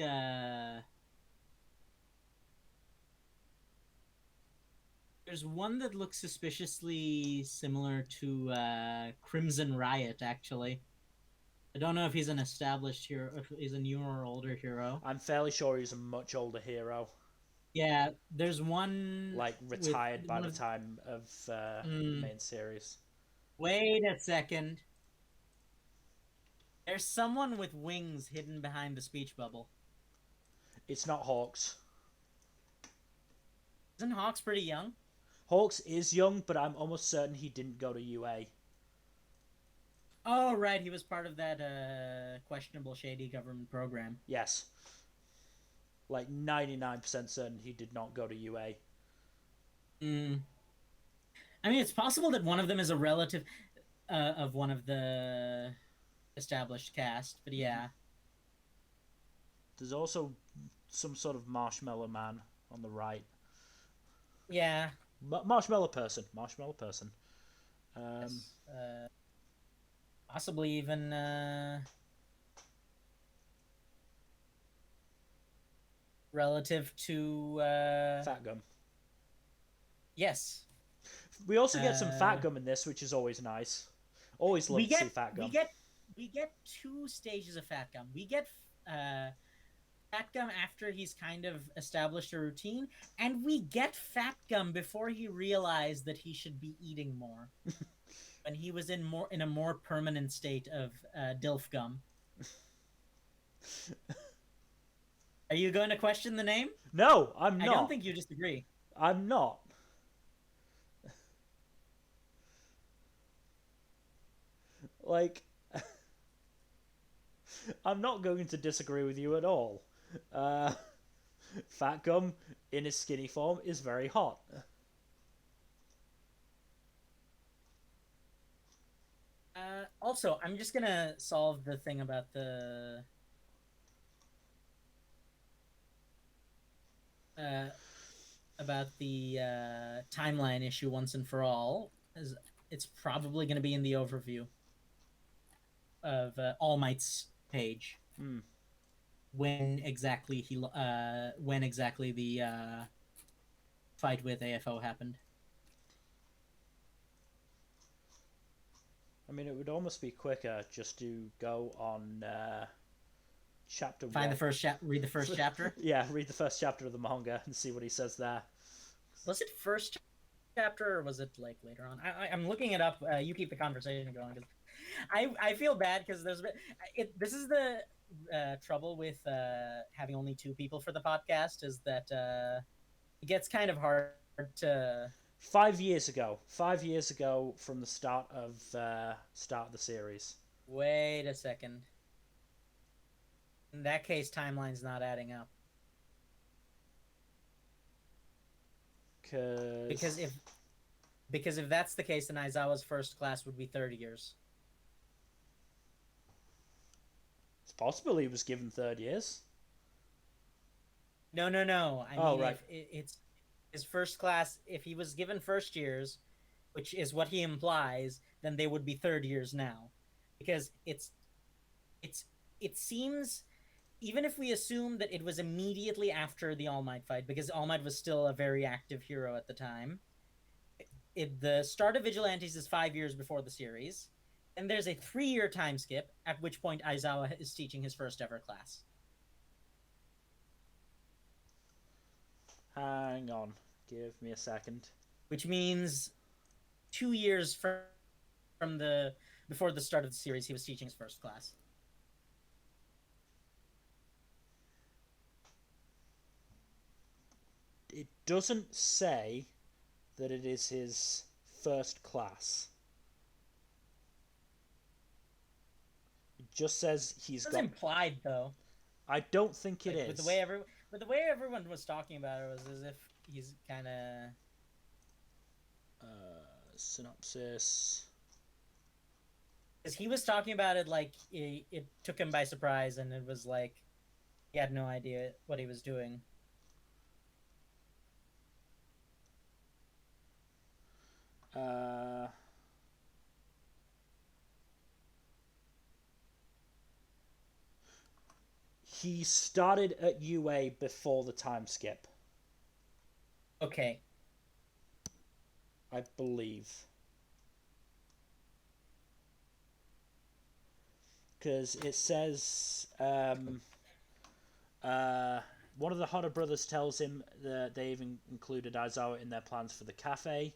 there's one that looks suspiciously similar to Crimson Riot, actually. I don't know if he's an established hero, if he's a newer or older hero. I'm fairly sure he's a much older hero. Yeah, there's one... Like, retired by the time of the main series. Wait a second. There's someone with wings hidden behind the speech bubble. It's not Hawks. Isn't Hawks pretty young? Hawks is young, but I'm almost certain he didn't go to UA. Oh, right. He was part of that questionable, shady government program. Yes. Like 99% certain he did not go to UA. I mean, it's possible that one of them is a relative of one of the established cast, but yeah. There's also some sort of marshmallow man on the right. Yeah. Marshmallow person. Yes. Possibly even relative to Fat Gum. Yes. We also get some Fat Gum in this, which is always nice. Always love to see Fat Gum. We get two stages of Fat Gum. We get Fat Gum after he's kind of established a routine, and we get Fat Gum before he realized that he should be eating more. When he was in a more permanent state of Dilf Gum. Are you going to question the name? No, I'm not. I don't think you disagree. I'm not. Like, I'm not going to disagree with you at all. Uh, Fat Gum in his skinny form is very hot. Also, I'm just gonna solve the thing about uh, the timeline issue once and for all. As it's probably going to be in the overview of All Might's page Hmm. when exactly the fight with AFO happened. I mean, it would almost be quicker just to go on chapter Find the one. first read the first chapter. Yeah, read the first chapter of the manga and see what he says there. Was it first chapter or was it like later on? I'm looking it up. You keep the conversation going because I feel bad because this is the trouble with having only two people for the podcast is that it gets kind of hard to 5 years ago. 5 years ago from the start of the series. wait a second. In that case, timeline's not adding up Cause because if that's the case, then Aizawa's first class would be 30 years. it's possible he was given 3 years. No, no, no. I Oh mean, right. if it's his first class, if he was given first years, which is what he implies, then they would be third years now, because it's it seems even if we assume that it was immediately after the All Might fight, because All Might was still a very active hero at the time. The start of Vigilantes is 5 years before the series, and there's a 3-year time skip at which point Aizawa is teaching his first ever class, Hang on. Give me a second. which means 2 years from the before the start of the series, he was teaching his first class. It doesn't say that it is his first class. It just says he's It was got. implied though. I don't think it Like is. with the way everyone was talking about it was as if he's kind of Synopsis. because he was talking about it like it took him by surprise and it was like he had no idea what he was doing. Uh, he started at UA before the time skip, Okay. I believe. Because it says one of the Hodder brothers tells him that they even included Aizawa in their plans for the cafe.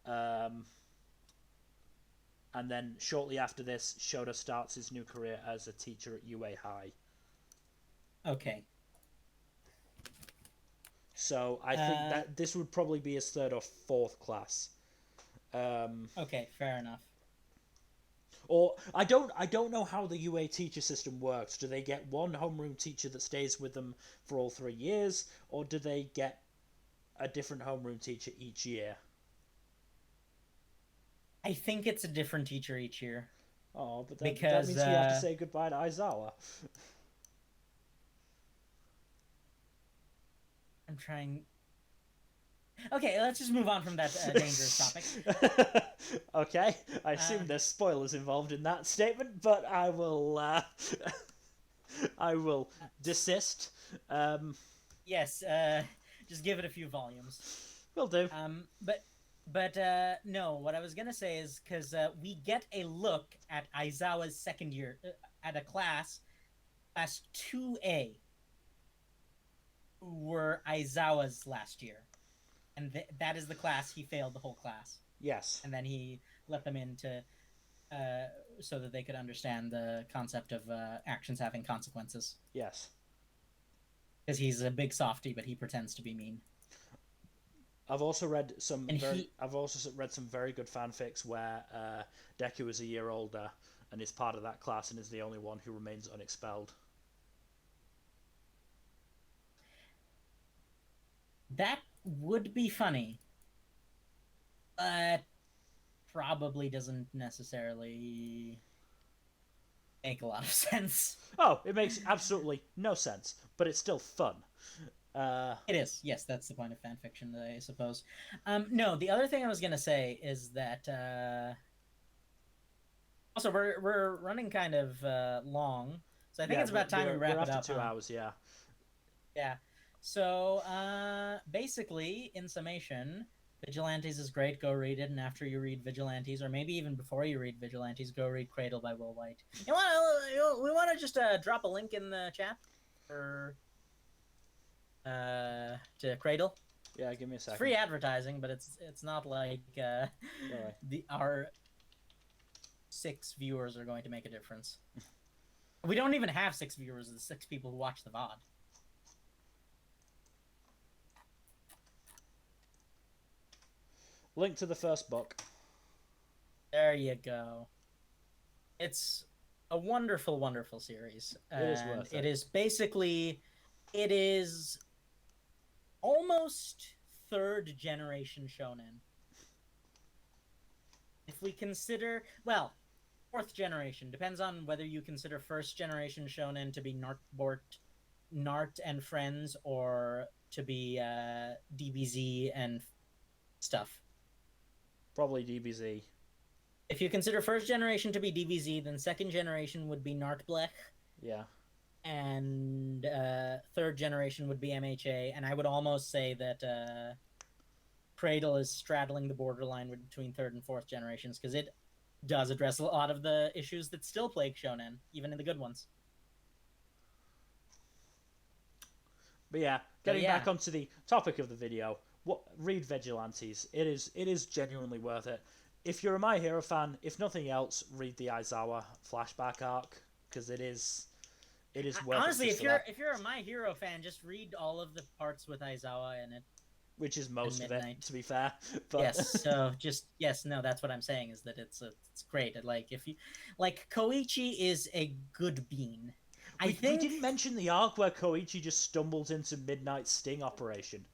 And then shortly after this, Shoda starts his new career as a teacher at UA High. Okay. So I think that this would probably be his third or fourth class. Okay, fair enough. Or I don't know how the UA teacher system works. Do they get one homeroom teacher that stays with them for all 3 years, or do they get a different homeroom teacher each year? I think it's a different teacher each year Oh, but that because means we have to say goodbye to Aizawa. I'm trying. Okay, let's just move on from that dangerous topic. Okay, I assume there's spoilers involved in that statement, but I will I will desist. Yes, just give it a few volumes. Will do. But no, what I was gonna say is because we get a look at Aizawa's second year at a class 2A, were Aizawa's last year, and that is the class he failed the whole class, Yes. and then he let them in to so that they could understand the concept of actions having consequences. Yes. Because he's a big softy, but he pretends to be mean. I've also read some And very good fanfics where Deku is a year older, and is part of that class and is the only one who remains unexpelled. That would be funny, but probably doesn't necessarily make a lot of sense. Oh, it makes absolutely no sense, but it's still fun. It is. Yes, that's the point of fan fiction, I suppose. No, the other thing I was gonna say is that also we're running kind of long, so I think Yeah, it's about time we we're wrap it after up. 2 hours. Yeah. Yeah. So basically, in summation, Vigilantes is great. Go read it, and after you read Vigilantes, or maybe even before you read Vigilantes, go read Cradle by Will White. We want to just drop a link in the chat for to Cradle. Yeah, give me a second. It's free advertising, but it's not like our 6 viewers are going to make a difference. We don't even have 6 viewers. The 6 people who watch the VOD. Link to the first book. There you go. It's a wonderful, wonderful series. It is worth it. It is basically, it is almost 3rd generation shonen. If we consider, well, 4th generation, depends on whether you consider 1st generation shonen to be Nart and Friends, or to be DBZ and stuff. Probably DBZ. If you consider 1st generation to be DBZ, then 2nd generation would be Nartblech. Yeah. And 3rd generation would be MHA. And I would almost say that Cradle is straddling the borderline between 3rd and 4th generations, because it does address a lot of the issues that still plague shonen, even in the good ones. But yeah, getting back onto the topic of the video, read Vigilantes. It is genuinely worth it. If you're a My Hero fan, if nothing else, read the Aizawa flashback arc, because it is worth honestly, it. Honestly, if you're a My Hero fan, just read all of the parts with Aizawa in it. Which is most of it, to be fair. But... Yes, so no, that's what I'm saying, is that it's great. Like, if you like, Koichi is a good bean. We didn't mention the arc where Koichi just stumbles into Midnight Sting operation.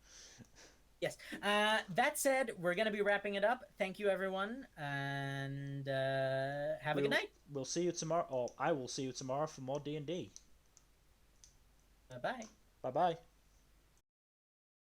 Yes. That said, we're going to be wrapping it up. Thank you, everyone, and have a good night. We'll see you tomorrow, or I will see you tomorrow for more D&D. Bye-bye. Bye-bye.